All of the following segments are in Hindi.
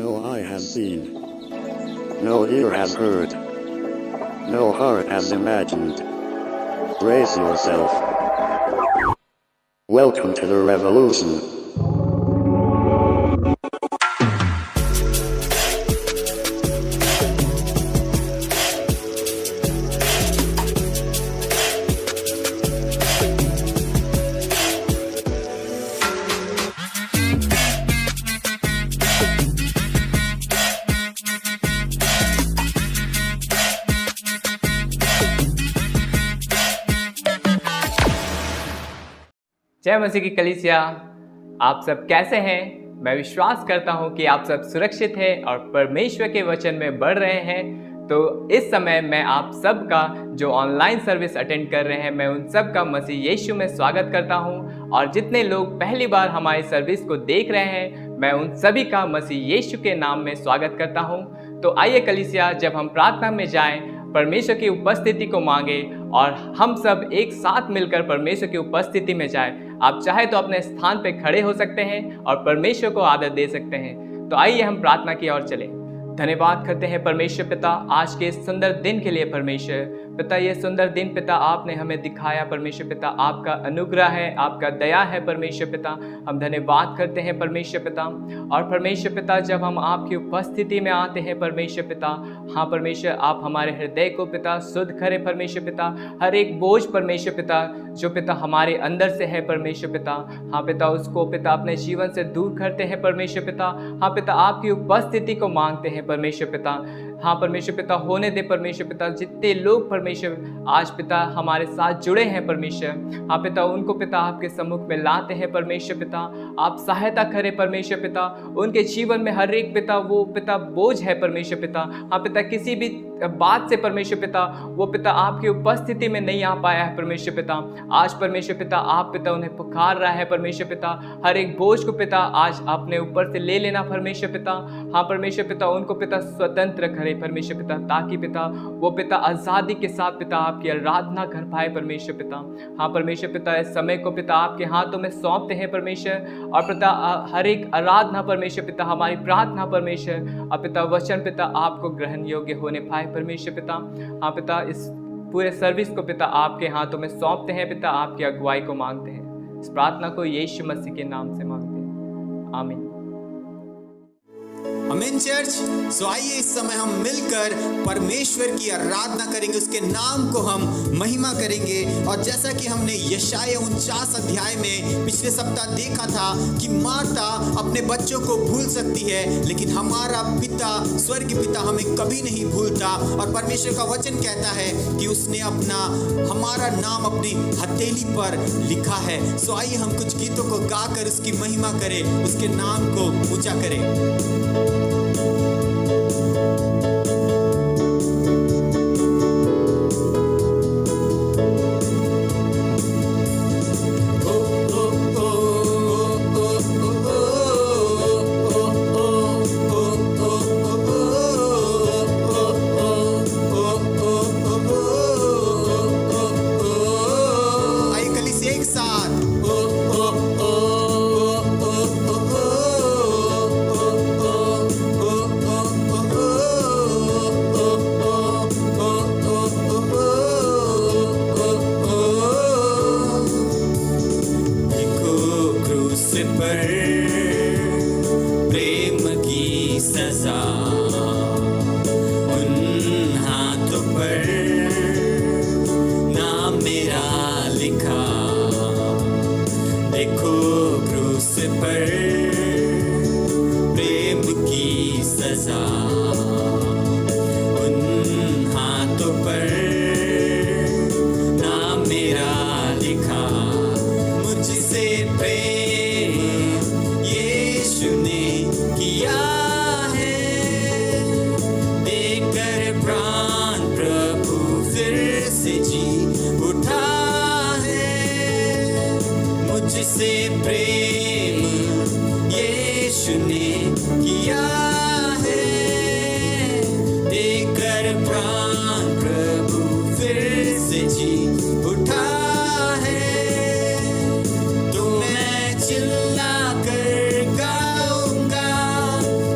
No eye has seen, no ear has heard, no heart has imagined. Brace yourself. Welcome to the revolution. जय मसीह की कलीसिया, आप सब कैसे हैं? मैं विश्वास करता हूं कि आप सब सुरक्षित हैं और परमेश्वर के वचन में बढ़ रहे हैं। तो इस समय मैं आप सब का जो ऑनलाइन सर्विस अटेंड कर रहे हैं, मैं उन सब का मसीह यीशु में स्वागत करता हूं। और जितने लोग पहली बार हमारी सर्विस को देख रहे हैं, मैं उन सभी का मसीह यीशु के नाम में स्वागत करता हूं। तो आइए कलीसिया, जब हम प्रार्थना में जाएं, परमेश्वर की उपस्थिति को मांगे और हम सब एक साथ मिलकर परमेश्वर की उपस्थिति में जाएं। आप चाहे तो अपने स्थान पे खड़े हो सकते हैं और परमेश्वर को आदर दे सकते हैं। तो आइए हम प्रार्थना की ओर चलें। धन्यवाद करते हैं परमेश्वर पिता आज के इस सुंदर दिन के लिए। परमेश्वर पिता, ये सुंदर दिन पिता आपने हमें दिखाया। परमेश्वर पिता, आपका अनुग्रह है, आपका दया है। परमेश्वर पिता, हम धन्यवाद करते हैं परमेश्वर पिता। और परमेश्वर पिता, जब हम आपकी उपस्थिति में आते हैं परमेश्वर पिता, हाँ परमेश्वर, आप हमारे हृदय को पिता शुद्ध करें परमेश्वर पिता। हर एक बोझ परमेश्वर पिता जो पिता हमारे अंदर से है परमेश्वर पिता, हाँ पिता, उसको पिता अपने जीवन से दूर करते हैं परमेश्वर पिता। हाँ पिता, आपकी उपस्थिति को मांगते हैं परमेश्वर पिता। हाँ परमेश्वर पिता, होने दे परमेश्वर पिता। जितने लोग परमेश्वर आज पिता हमारे साथ जुड़े हैं परमेश्वर, हाँ पिता, उनको पिता आपके सम्मुख में लाते हैं परमेश्वर पिता। आप सहायता करें परमेश्वर पिता। उनके जीवन में हर एक पिता वो पिता बोझ है परमेश्वर पिता, हाँ पिता, किसी भी बात से परमेश्वर पिता वो पिता आपकी उपस्थिति में नहीं आ पाया है परमेश्वर पिता। आज परमेश्वर पिता आप पिता उन्हें पुकार रहा है परमेश्वर पिता। हर एक बोझ को पिता आज अपने ऊपर से ले लेना परमेश्वर पिता। हाँ परमेश्वर पिता, उनको पिता स्वतंत्र करे परमेश्वर पिता, ताकि पिता वो पिता आज़ादी के साथ पिता आपकी आराधना कर पाए परमेश्वर पिता। हाँ परमेश्वर पिता, इस समय को पिता आपके हाथों में सौंपते हैं परमेश्वर। और पिता हर एक आराधना परमेश्वर पिता, हमारी प्रार्थना परमेश्वर और पिता वचन पिता आपको ग्रहण योग्य होने पाए परमेश्वर पिता। हाँ पिता, इस पूरे सर्विस को पिता आपके हाथों में सौंपते हैं पिता, आपकी अगुवाई को मांगते हैं। इस प्रार्थना को यीशु मसीह के नाम से मांगते हैं, आमीन। आमीन चर्च। सो आइए इस समय हम मिलकर परमेश्वर की आराधना करेंगे, उसके नाम को हम महिमा करेंगे। और जैसा कि हमने यशाया 49 अध्याय में पिछले सप्ताह देखा था कि माता अपने बच्चों को भूल सकती है, लेकिन हमारा पिता स्वर्ग पिता हमें कभी नहीं भूलता। और परमेश्वर का वचन कहता है कि उसने हमारा नाम अपनी हथेली पर लिखा है। सो आइए हम कुछ गीतों को गाकर उसकी महिमा करें, उसके नाम को ऊंचा करें।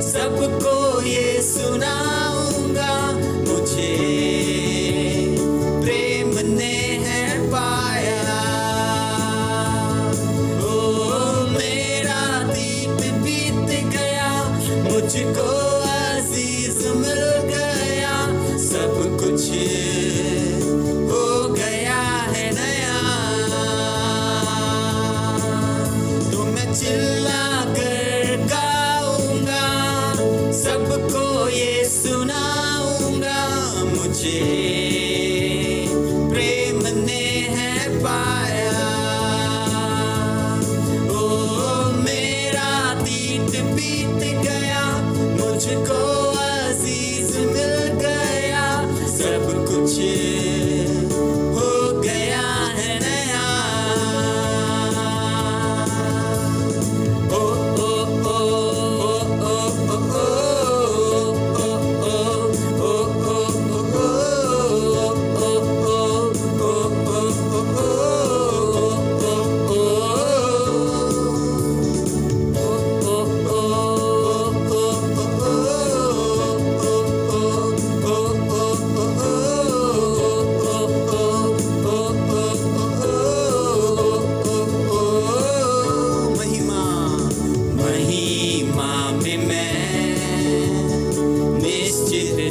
सबको मुझे प्रेम ने है पाया। ओ मेरा अतीत बीत गया, मुझको अजीज मिल गया, सब कुछ हो गया है नया। ओ ओ ओ ओ ओ ओ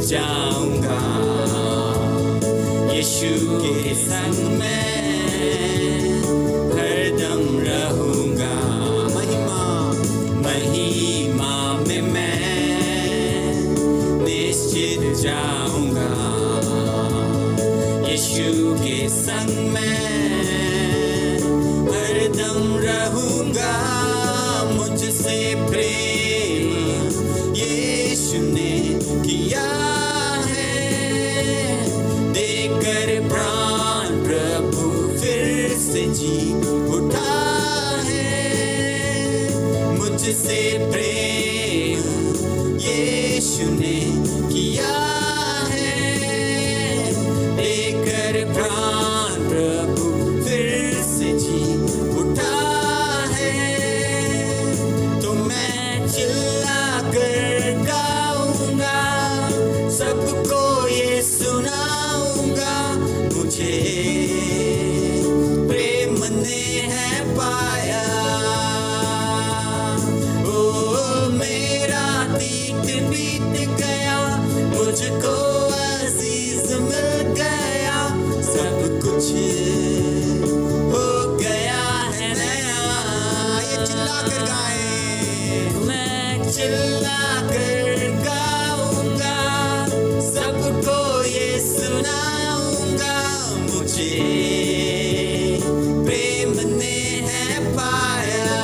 जाऊंगा यीशु के संग में हरदम रहूंगा। महिमा में मैं निश्चित जाऊंगा यीशु के संग में हरदम रहूंगा। मुझसे प्रेम यीशु ने किया प्राण, प्रभु फिर से जी उठा है। मुझसे प्रेम यीशु ने किया है, देकर प्राण प्रभु फिर से जी उठा है। तो मैं चिल्ला कर गाऊंगा, सबको ये सुनाऊंगा, मुझे प्रेम ने है पाया। ओ मेरा अतीत बीत गया, मुझको अजीज मिल गया, सब कुछ हो गया है नया। ये चिल्ला कर गाए, मैं चिल्ला कर गाऊंगा, सबको ये सुनाऊंगा, मुझे प्रेम ने है पाया।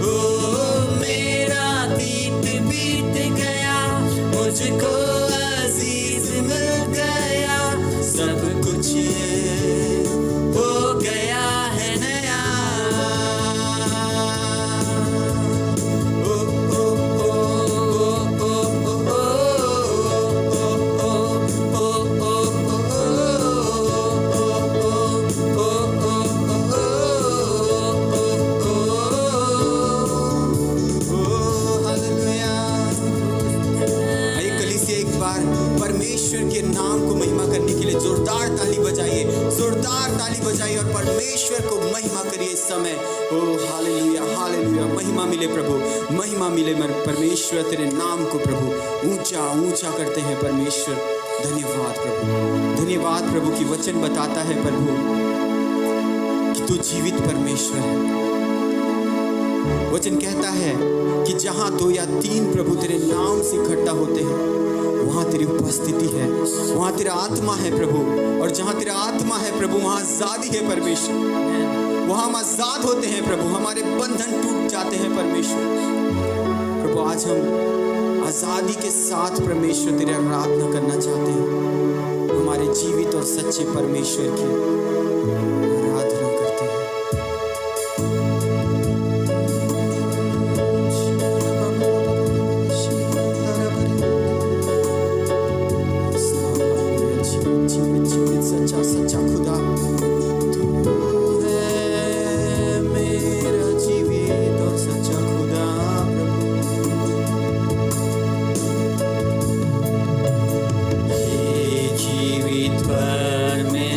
ओ मेरा अतीत बीत गया, मुझको अजीज मिल गया, सब कुछ हो गया है नया। ओ ओ ओ ओ ओ परमेश्वर के नाम को महिमा करने के लिए जोरदार ताली बजाइए, जोरदार ताली बजाइए और परमेश्वर को महिमा करिए इस समय। ओ हालेलुया, हालेलुया, महिमा मिले प्रभु, महिमा मिले परमेश्वर, तेरे नाम को प्रभु ऊंचा ऊंचा करते हैं परमेश्वर। धन्यवाद प्रभु, धन्यवाद प्रभु की वचन बताता है प्रभु कि तू जीवित परमेश्वर है। वचन कहता है कि जहां 2 या 3 प्रभु तेरे नाम से इकट्ठा होते हैं, वहाँ तेरी उपस्थिति है, वहाँ तेरा आत्मा है प्रभु, और जहाँ तेरा आत्मा है प्रभु वहाँ आज़ादी है परमेश्वर। वहाँ हम आज़ाद होते हैं प्रभु, हमारे बंधन टूट जाते हैं परमेश्वर। प्रभु आज हम आज़ादी के साथ परमेश्वर तेरी आराधना करना चाहते हैं, हमारे जीवित और सच्चे परमेश्वर की आराधना करते हैं। सच्चा खुदा तू है, मेरा जीवित और सच्चा खुदा प्रभु। हे जीवित परमेश्वर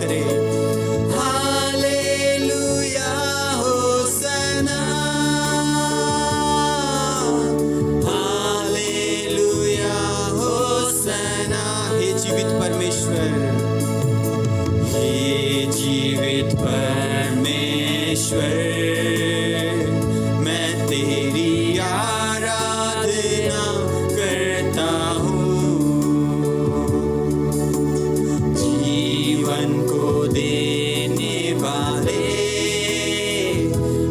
करे। Hallelujah hosanna, hallelujah होसना। हे जीवित परमेश्वर, हे जीवित परमेश्वर, मैं तेरी आराधना करता हूँ। जीवन को देने वाले,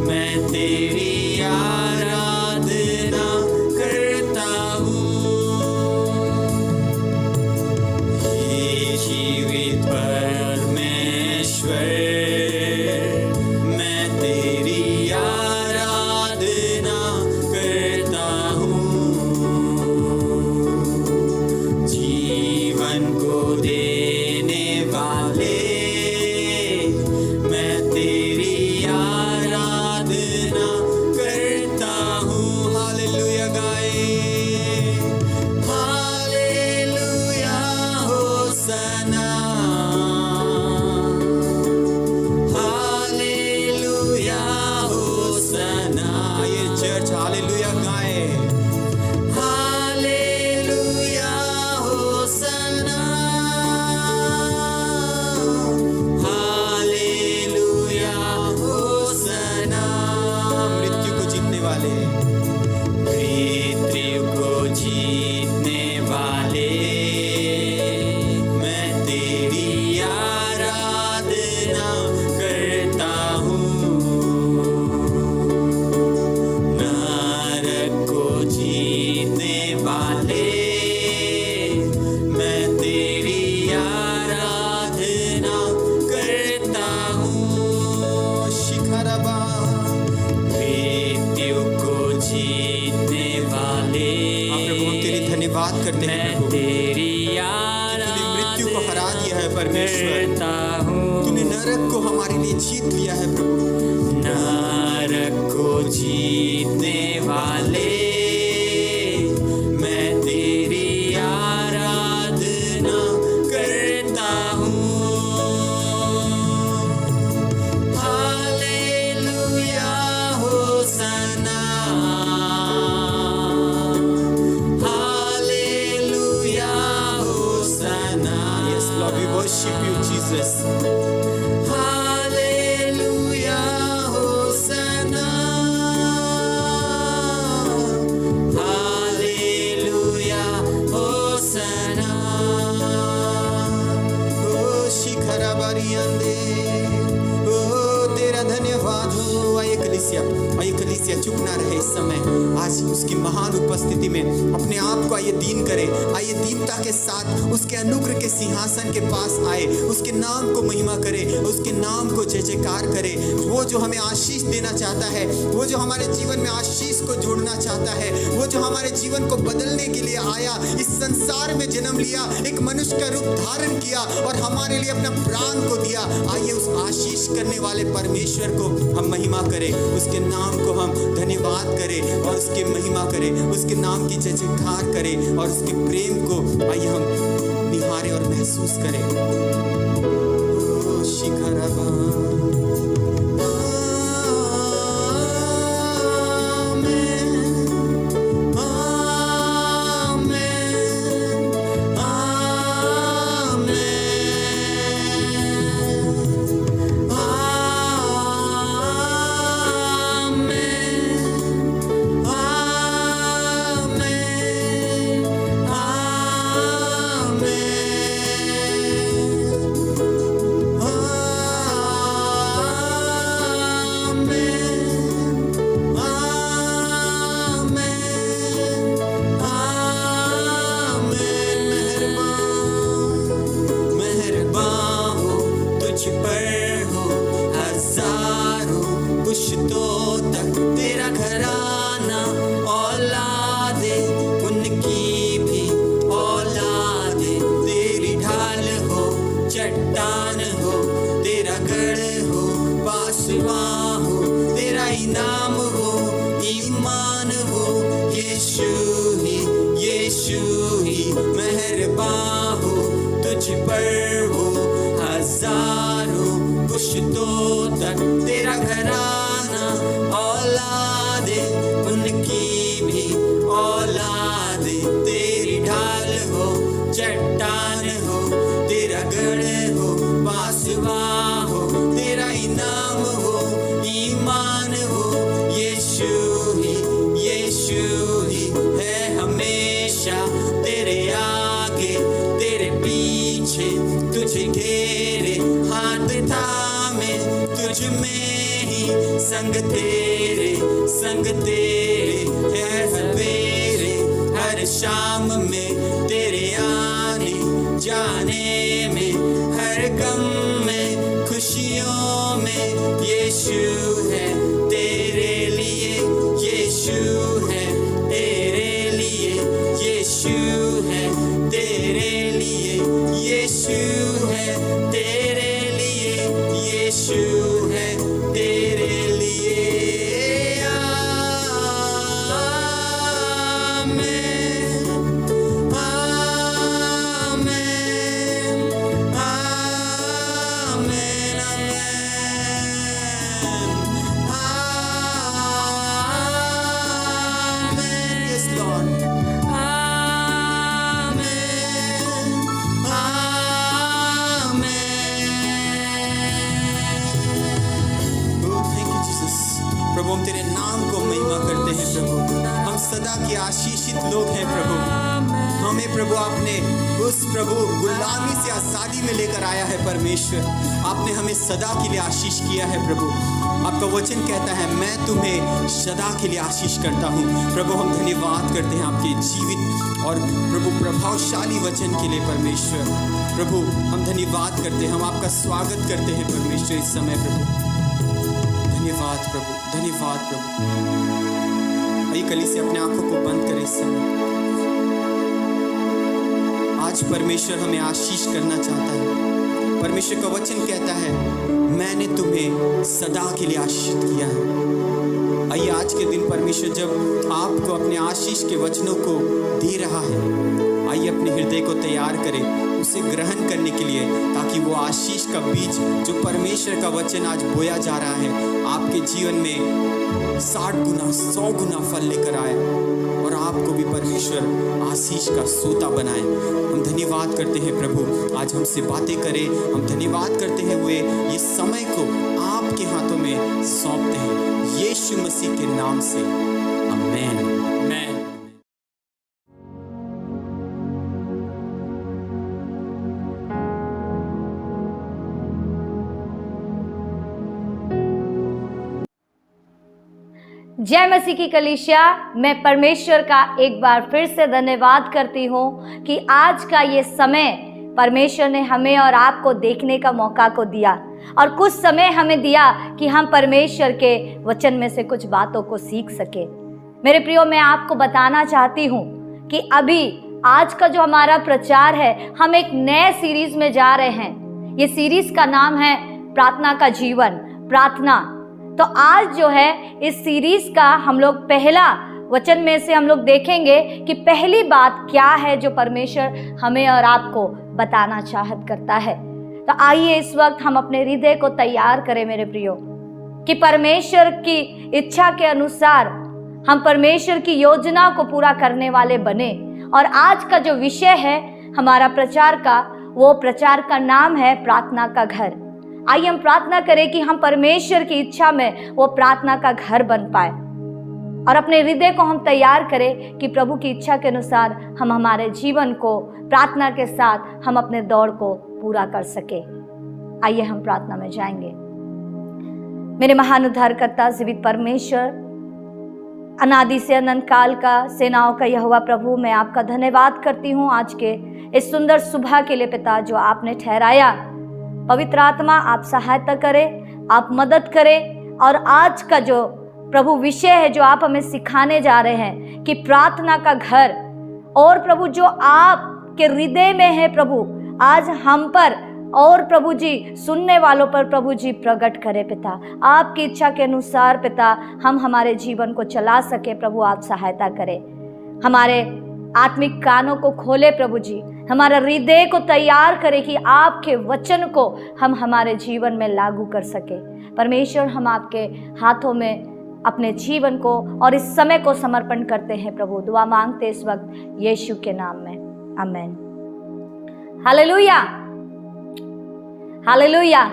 मैं तेरी आराधना करता हूँ। हे जीवित परमेश्वर, मैं तेरी आराधना करता हूँ। जीवन को देने वाले, मैं तेरी आराधना करता हूँ। हालेलुया गाए, हालेलुया होसना, हालेलुया होसना। ये चर्च हालेलुया गाए, हालेलुया होसना, हालेलुया होसना। मृत्यु को जीतने वाले, मृत्यु को जीतने वाले, मैं तेरी आराधना करता हूँ। नरक को जीतने वाले, मैं तेरी आराधना करता हूँ। शिखरबा, मृत्यु को जीतने वाले, प्रभु हम तेरी धन्यवाद करते हैं प्रभु। तेरी तूने मृत्यु को हरा दिया है परमेश्वर, तूने नरक को हमारे लिए जीत लिया है प्रभु। नरक को जीतने वाले, मैं तेरी आराधना करता हूँ। Hallelujah hosanna, hallelujah hosanna. Yes Lord, we worship you Jesus. Hallelujah hosanna, hallelujah hosanna. ओ शिखरा बरियंदे, ओ तेरा धन्यवाद हो। आइए कलीसिया चुप ना रहे इस समय। आज उसकी महान उपस्थिति में अपने आप को आइए दीन करें। आइए दीनता के साथ उसके अनुग्रह के सिंहासन के पास आए, उसके नाम को महिमा करे, उसके नाम को जय जयकार करे। वो जो हमें आशीष देना चाहता है, वो जो हमारे जीवन में आशीष को जोड़ना चाहता है, वो जो हमारे जीवन को बदलने के लिए आया, इस संसार में जन्म लिया, एक मनुष्य का रूप धारण किया और हमारे लिए अपना प्राण को दिया। आइए उस आशीष करने वाले परमेश्वर को हम महिमा करें, उसके नाम को हम धन्यवाद करें और उसकी महिमा करें, उसके नाम की जय जयकार करें और उसके प्रेम को आइए हम निहारें और महसूस करें। ओ शिखरबा, मेहरबान हो, तुझ पर हो हजार यीशु तो तक तेरा घराना औलादे उनकी भी औलादे, तेरी ढाल हो चट्टान हो, तेरा गढ़ हो बासुआ हो, तेरा इनाम हो ईमान हो, यीशु ही है हमेशा तेरे आगे तेरे पीछे, तुझे घेरे हाथ थामे, तुझ में ही संग तेरे है सवेरे हर शाम में, तेरे आने जाने में, हर गम में खुशियों में, यीशु है तेरे लिए, यीशु है तेरे लिए, यीशु है तेरे लिए, यीशु है तेरे लिए, यीशु है तेरे लिए। आमेन, आमेन, आमेन, आमेन। Yes, Lord. Amen, amen. Oh, thank you, Jesus. प्रभु हम तेरे नाम को महिमा करते हैं प्रभु, हम सदा के आशीषित लोग हैं प्रभु। हमें प्रभु आपने उस प्रभु गुलामी से आज़ादी में लेकर आया है परमेश्वर, आपने हमें सदा के लिए आशीष किया है प्रभु। आपका वचन कहता है मैं तुम्हें सदा के लिए आशीष करता हूँ। प्रभु हम धन्यवाद करते हैं आपके जीवित और प्रभु प्रभावशाली वचन के लिए परमेश्वर। प्रभु हम धन्यवाद करते हैं, हम आपका स्वागत करते हैं परमेश्वर इस समय प्रभु। धन्यवाद प्रभु, धन्यवाद प्रभु। आइए कलीसिया अपने आंखों को बंद करें इस समय। आज परमेश्वर हमें आशीष करना चाहता है। परमेश्वर का वचन कहता है मैंने तुम्हें सदा के लिए आशीषित किया है। आइए आज के दिन परमेश्वर जब आपको अपने आशीष के वचनों को दे रहा है, आइए अपने हृदय को तैयार करें उसे ग्रहण करने के लिए, ताकि वो आशीष का बीज जो परमेश्वर का वचन आज बोया जा रहा है आपके जीवन में 60 गुना 100 गुना फल लेकर आए और आपको भी परमेश्वर आशीष का सोता बनाए। हम धन्यवाद करते हैं प्रभु, आज हमसे बातें करें। हम धन्यवाद करते हैं हुए ये समय को आपके हाथों में सौंपते हैं यीशु मसीह के नाम से, आमीन, आमीन। जय मसीह की कलीसिया, मैं परमेश्वर का एक बार फिर से धन्यवाद करती हूँ कि आज का ये समय परमेश्वर ने हमें और आपको देखने का मौका को दिया और कुछ समय हमें दिया कि हम परमेश्वर के वचन में से कुछ बातों को सीख सके। मेरे प्रियो, मैं आपको बताना चाहती हूँ कि अभी आज का जो हमारा प्रचार है, हम एक नए सीरीज में जा रहे हैं। ये सीरीज का नाम है प्रार्थना का जीवन, प्रार्थना। तो आज जो है इस सीरीज का हम लोग पहला वचन में से हम लोग देखेंगे कि पहली बात क्या है जो परमेश्वर हमें और आपको बताना चाहत करता है। तो आइए इस वक्त हम अपने हृदय को तैयार करें मेरे प्रियो, कि परमेश्वर की इच्छा के अनुसार हम परमेश्वर की योजना को पूरा करने वाले बने। और आज का जो विषय है हमारा प्रचार का, वो प्रचार का नाम है प्रार्थना का घर। आइए हम प्रार्थना करें कि हम परमेश्वर की इच्छा में वो प्रार्थना का घर बन पाए और अपने हृदय को हम तैयार करें कि प्रभु की इच्छा के अनुसार हम हमारे जीवन को प्रार्थना के साथ हम अपने दौड़ को पूरा कर सके। आइए हम प्रार्थना में जाएंगे। मेरे महान उद्धारकर्ता जीवित परमेश्वर, अनादि से अनंत काल का सेनाओं का यहोवा प्रभु, मैं आपका धन्यवाद करती हूँ आज के इस सुंदर सुबह के लिए पिता जो आपने ठहराया। पवित्र आत्मा आप सहायता करें, आप मदद करें। और आज का जो प्रभु विषय है जो आप हमें सिखाने जा रहे हैं कि प्रार्थना का घर, और प्रभु जो आपके हृदय में है प्रभु, आज हम पर और प्रभु जी सुनने वालों पर प्रभु जी प्रकट करे पिता। आपकी इच्छा के अनुसार पिता हम हमारे जीवन को चला सके। प्रभु आप सहायता करें। हमारे आत्मिक कानों को खोले प्रभु जी, हमारा हृदय को तैयार करे कि आपके वचन को हम हमारे जीवन में लागू कर सके। परमेश्वर, हम आपके हाथों में अपने जीवन को और इस समय को समर्पण करते हैं प्रभु। दुआ मांगते इस वक्त यीशु के नाम में, आमीन। Hallelujah, hallelujah.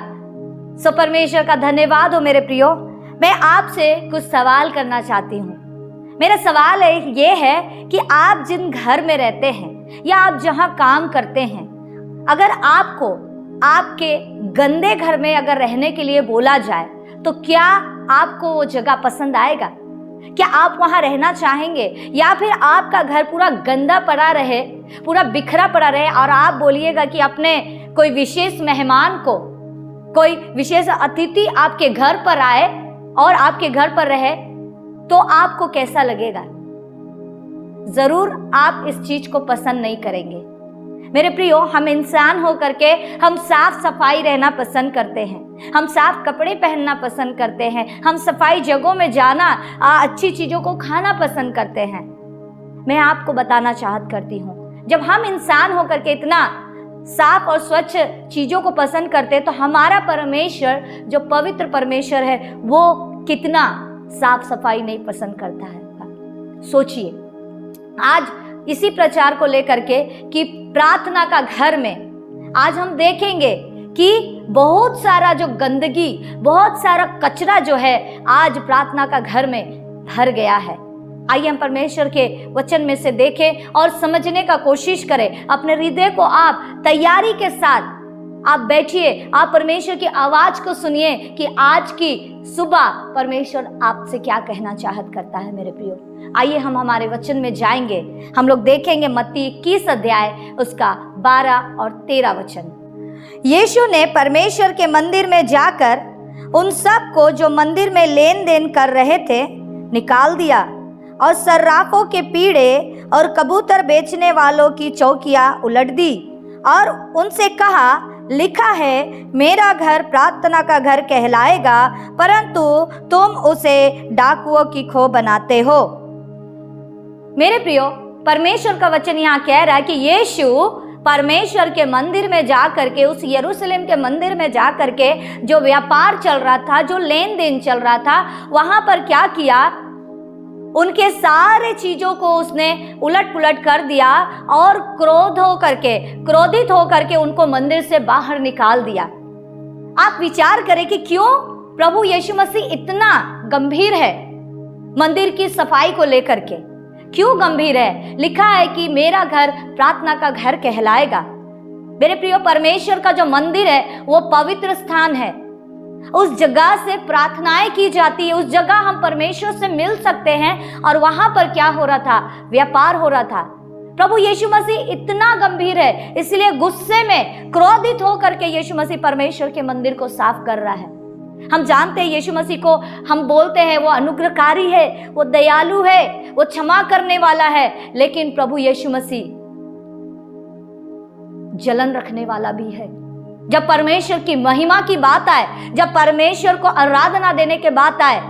सो परमेश्वर का धन्यवाद हो मेरे प्रियो। मैं आपसे कुछ सवाल करना चाहती हूँ। मेरा सवाल ये है कि आप जिन घर में रहते हैं या आप जहाँ काम करते हैं, अगर आपको आपके गंदे घर में अगर रहने के लिए बोला जाए तो क्या आपको वो जगह पसंद आएगा? क्या आप वहाँ रहना चाहेंगे? या फिर आपका घर पूरा गंदा पड़ा रहे, पूरा बिखरा पड़ा रहे और आप बोलिएगा कि अपने कोई विशेष मेहमान को, कोई विशेष अतिथि आपके घर पर आए और आपके घर पर रहे, तो आपको कैसा लगेगा? जरूर आप इस चीज को पसंद नहीं करेंगे। मेरे प्रियो, हम इंसान होकर के हम साफ सफाई रहना पसंद करते हैं, हम साफ कपड़े पहनना पसंद करते हैं, हम सफाई जगहों में जाना, अच्छी चीजों को खाना पसंद करते हैं। मैं आपको बताना चाहत करती हूँ, जब हम इंसान होकर के इतना साफ और स्वच्छ चीजों को पसंद करते हैं, तो हमारा परमेश्वर जो पवित्र परमेश्वर है वो कितना साफ सफाई नहीं पसंद करता है। सोचिए, आज इसी प्रचार को लेकर के कि प्रार्थना का घर में आज हम देखेंगे कि बहुत सारा जो गंदगी, बहुत सारा कचरा जो है आज प्रार्थना का घर में भर गया है। आइए हम परमेश्वर के वचन में से देखें और समझने का कोशिश करें। अपने हृदय को आप तैयारी के साथ आप बैठिए, आप परमेश्वर की आवाज को सुनिए कि आज की सुबह परमेश्वर आपसे क्या कहना चाहत करता है। मेरे प्रियो, आइए हम हमारे वचन में जाएंगे। हम लोग देखेंगे मत्ती 21 अध्याय उसका 12 और 13 वचन। यीशु ने परमेश्वर के मंदिर में जाकर उन सब को जो मंदिर में लेन देन कर रहे थे निकाल दिया और सर्राफों के पीढ़े और कबूतर बेचने वालों की चौकियां उलट दी और उनसे कहा, लिखा है, मेरा घर प्रार्थना का घर कहलाएगा, परंतु तुम उसे डाकुओं की खो बनाते हो। मेरे प्रियो, परमेश्वर का वचन यहाँ कह रहा है कि यीशु परमेश्वर के मंदिर में जा करके, उस यरूशलेम के मंदिर में जा करके जो व्यापार चल रहा था, जो लेन देन चल रहा था, वहां पर क्या किया, उनके सारे चीजों को उसने उलट पुलट कर दिया और क्रोधित होकर के उनको मंदिर से बाहर निकाल दिया। आप विचार करें कि क्यों प्रभु यीशु मसीह इतना गंभीर है मंदिर की सफाई को लेकर के। क्यों गंभीर है? लिखा है कि मेरा घर प्रार्थना का घर कहलाएगा। मेरे प्रियो, परमेश्वर का जो मंदिर है वो पवित्र स्थान है। उस जगह से प्रार्थनाएं की जाती है, उस जगह हम परमेश्वर से मिल सकते हैं। और वहां पर क्या हो रहा था? व्यापार हो रहा था। प्रभु यीशु मसीह इतना गंभीर है, इसलिए गुस्से में क्रोधित होकर के यीशु मसीह परमेश्वर के मंदिर को साफ कर रहा है। हम जानते हैं यीशु मसीह को, हम बोलते हैं वो अनुग्रहकारी है, वो दयालु है, वो क्षमा करने वाला है, लेकिन प्रभु यीशु मसीह जलन रखने वाला भी है। जब परमेश्वर की महिमा की बात आए, जब परमेश्वर को आराधना देने के बात आए,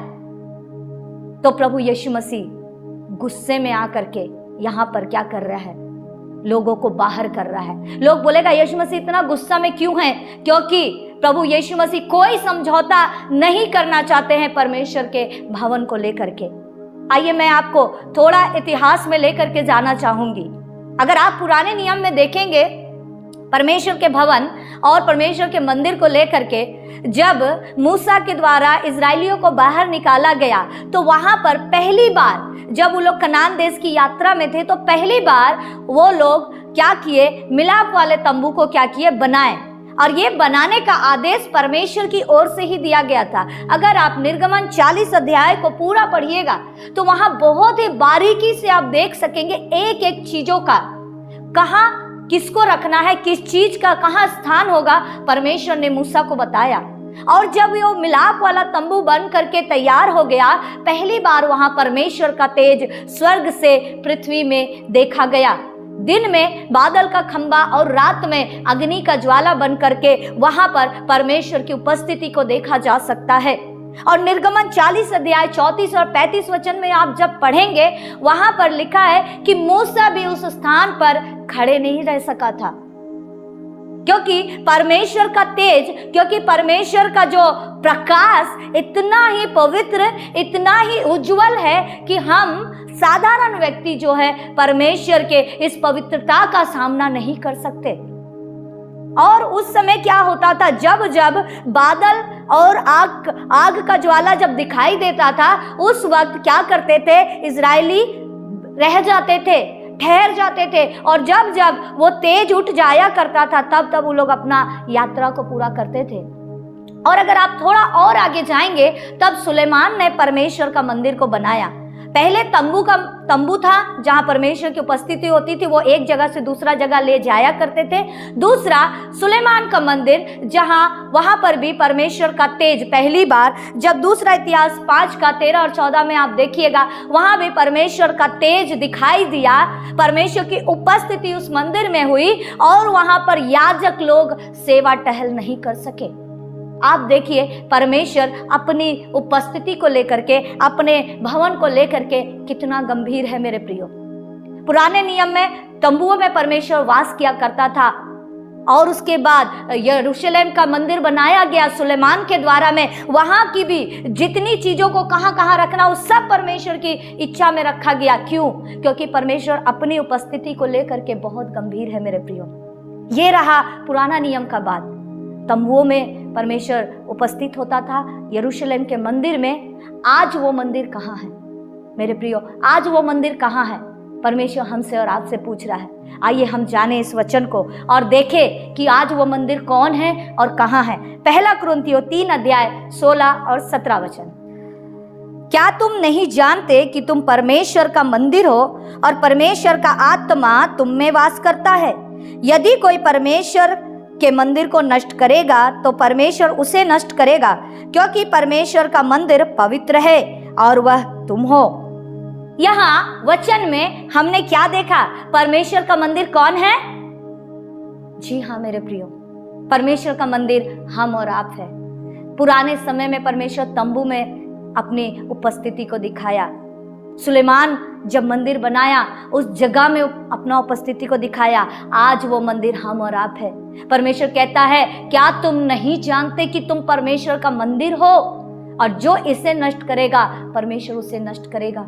तो प्रभु यीशु मसीह गुस्से में आकर के यहां पर क्या कर रहा है? लोगों को बाहर कर रहा है। लोग बोलेगा यीशु मसीह इतना गुस्सा में क्यों है? क्योंकि प्रभु यीशु मसीह कोई समझौता नहीं करना चाहते हैं परमेश्वर के भवन को लेकर के। आइए मैं आपको थोड़ा इतिहास में लेकर के जाना चाहूंगी। अगर आप पुराने नियम में देखेंगे, परमेश्वर के भवन और परमेश्वर के मंदिर को लेकर के जब मूसा के द्वारा इजरायलियों को बाहर निकाला गया, तो वहां पर पहली बार जब वो लोग कनान देश की यात्रा में थे, तो पहली बार वो लोग क्या किए? मिलाप वाले तंबू को क्या किए? बनाए। और ये बनाने का आदेश परमेश्वर की ओर से ही दिया गया था। अगर आप निर्गमन 40 अध्याय को पूरा पढ़िएगा तो वहां बहुत ही बारीकी से आप देख सकेंगे एक एक चीजों का, कहां किसको रखना है, किस चीज का कहां स्थान होगा, परमेश्वर ने मूसा को बताया। और जब वो मिलाप वाला तंबू बन करके तैयार हो गया, पहली बार वहां परमेश्वर का तेज स्वर्ग से पृथ्वी में देखा गया। दिन में बादल का खंबा और रात में अग्नि का ज्वाला बन करके वहां पर परमेश्वर की उपस्थिति को देखा जा सकता है। और निर्गमन 40 अध्याय 34 और 35 वचन में आप जब पढ़ेंगे, वहां पर लिखा है कि मूसा भी उस स्थान पर खड़े नहीं रह सका था, क्योंकि परमेश्वर का तेज, क्योंकि परमेश्वर का जो प्रकाश इतना ही पवित्र, इतना ही उज्जवल है कि हम साधारण व्यक्ति जो है परमेश्वर के इस पवित्रता का सामना नहीं कर सकते। और उस समय क्या होता था, जब जब बादल और आग का ज्वाला जब दिखाई देता था, उस वक्त क्या करते थे, इजरायली रह जाते थे, ठहर जाते थे, और जब जब वो तेज उठ जाया करता था तब तब वो लोग अपना यात्रा को पूरा करते थे। और अगर आप थोड़ा और आगे जाएंगे, तब सुलेमान ने परमेश्वर का मंदिर को बनाया। पहले तंबू था जहां परमेश्वर की उपस्थिति होती थी, वो एक जगह से दूसरा जगह ले जाया करते थे। दूसरा सुलेमान का मंदिर, वहां पर भी परमेश्वर का तेज पहली बार, जब दूसरा इतिहास 5 का 13 और 14 में आप देखिएगा, वहां भी परमेश्वर का तेज दिखाई दिया। परमेश्वर की उपस्थिति उस मंदिर में हुई और वहां पर याजक लोग सेवा टहल नहीं कर सके। आप देखिए, परमेश्वर अपनी उपस्थिति को लेकर के, अपने भवन को लेकर के कितना गंभीर है मेरे प्रियो। पुराने नियम में तंबुओं में परमेश्वर वास किया करता था, और उसके बाद यरूशलेम का मंदिर बनाया गया सुलेमान के द्वारा में। वहां की भी जितनी चीजों को कहां कहां रखना, उस सब परमेश्वर की इच्छा में रखा गया। क्यों? क्योंकि परमेश्वर अपनी उपस्थिति को लेकर के बहुत गंभीर है मेरे प्रियो। ये रहा पुराना नियम का बात। तंबुओं में परमेश्वर उपस्थित होता था, यरूशलेम के मंदिर में। आज वो मंदिर कहाँ है मेरे प्रियो? आज वो मंदिर कहाँ है? परमेश्वर हमसे और आपसे पूछ रहा है। आइए हम जाने इस वचन को और देखें कि आज वो मंदिर कौन है और कहाँ है। पहला कुरिन्थियों 3 अध्याय 16 और 17 वचन। क्या तुम नहीं जानते कि तुम परमेश्वर का मंदिर हो और परमेश्वर का आत्मा तुम में वास करता है? यदि कोई परमेश्वर के मंदिर को नष्ट करेगा तो परमेश्वर उसे नष्ट करेगा, क्योंकि परमेश्वर का मंदिर पवित्र है और वह तुम हो। यहाँ वचन में हमने क्या देखा? परमेश्वर का मंदिर कौन है? जी हाँ मेरे प्रियो, परमेश्वर का मंदिर हम और आप है। पुराने समय में परमेश्वर तंबू में अपनी उपस्थिति को दिखाया। सुलेमान जब मंदिर बनाया, उस जगह में अपना उपस्थिति को दिखाया। आज वो मंदिर हम और आप है। परमेश्वर कहता है, क्या तुम नहीं जानते कि तुम परमेश्वर का मंदिर हो, और जो इसे नष्ट करेगा परमेश्वर उसे नष्ट करेगा,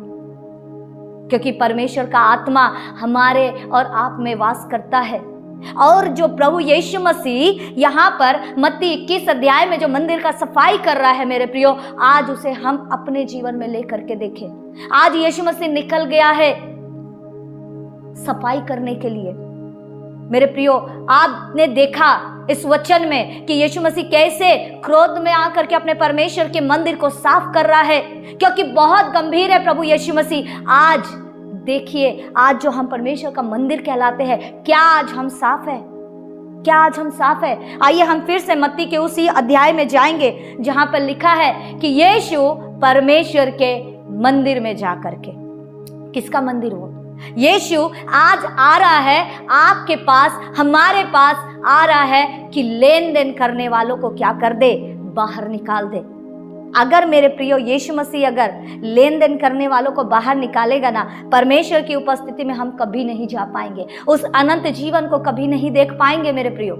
क्योंकि परमेश्वर का आत्मा हमारे और आप में वास करता है। और जो प्रभु यीशु मसीह यहाँ पर मत्ती 21 अध्याय में जो मंदिर का सफाई कर रहा है मेरे प्रियो, आज उसे हम अपने जीवन में लेकर के देखें। आज यीशु मसीह निकल गया है सफाई करने के लिए। मेरे प्रियो, आपने देखा इस वचन में कि यीशु मसीह कैसे क्रोध में आकर के अपने परमेश्वर के मंदिर को साफ कर रहा है, क्योंकि बहुत गंभीर है प्रभु यीशु मसीह। आज देखिए, आज जो हम परमेश्वर का मंदिर कहलाते हैं, क्या आज हम साफ है? क्या आज हम साफ है? आइए हम फिर से मत्ती के उसी अध्याय में जाएंगे जहां पर लिखा है कि यीशु परमेश्वर के मंदिर में जा करके, किसका मंदिर हो? यीशु आज आ रहा है आपके पास, हमारे पास आ रहा है कि लेन देन करने वालों को क्या कर दे? बाहर निकाल दे। अगर मेरे प्रियो यीशु मसीह अगर लेन देन करने वालों को बाहर निकालेगा ना, परमेश्वर की उपस्थिति में हम कभी नहीं जा पाएंगे, उस अनंत जीवन को कभी नहीं देख पाएंगे मेरे प्रियो।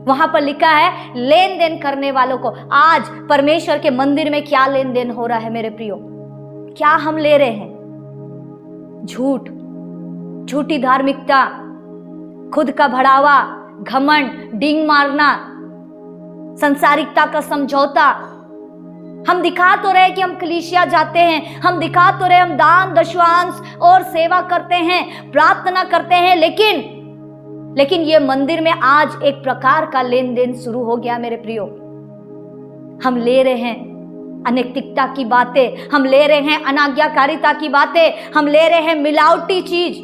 वहां पर लिखा है लेन देन करने वालों को। आज परमेश्वर के मंदिर में क्या लेन देन हो रहा है मेरे प्रियो? क्या हम ले रहे हैं? झूठ, झूठी धार्मिकता, खुद का बढ़ावा, घमंड, डींग मारना, संसारिकता का समझौता। हम दिखा तो रहे कि हम कलीसिया जाते हैं, हम दिखा तो रहे हम दान दशवांश और सेवा करते हैं, प्रार्थना करते हैं, लेकिन ये मंदिर में आज एक प्रकार का लेन देन शुरू हो गया मेरे प्रियो। हम ले रहे हैं अनैतिकता की बातें, हम ले रहे हैं अनाज्ञाकारिता की बातें, हम ले रहे हैं मिलावटी चीज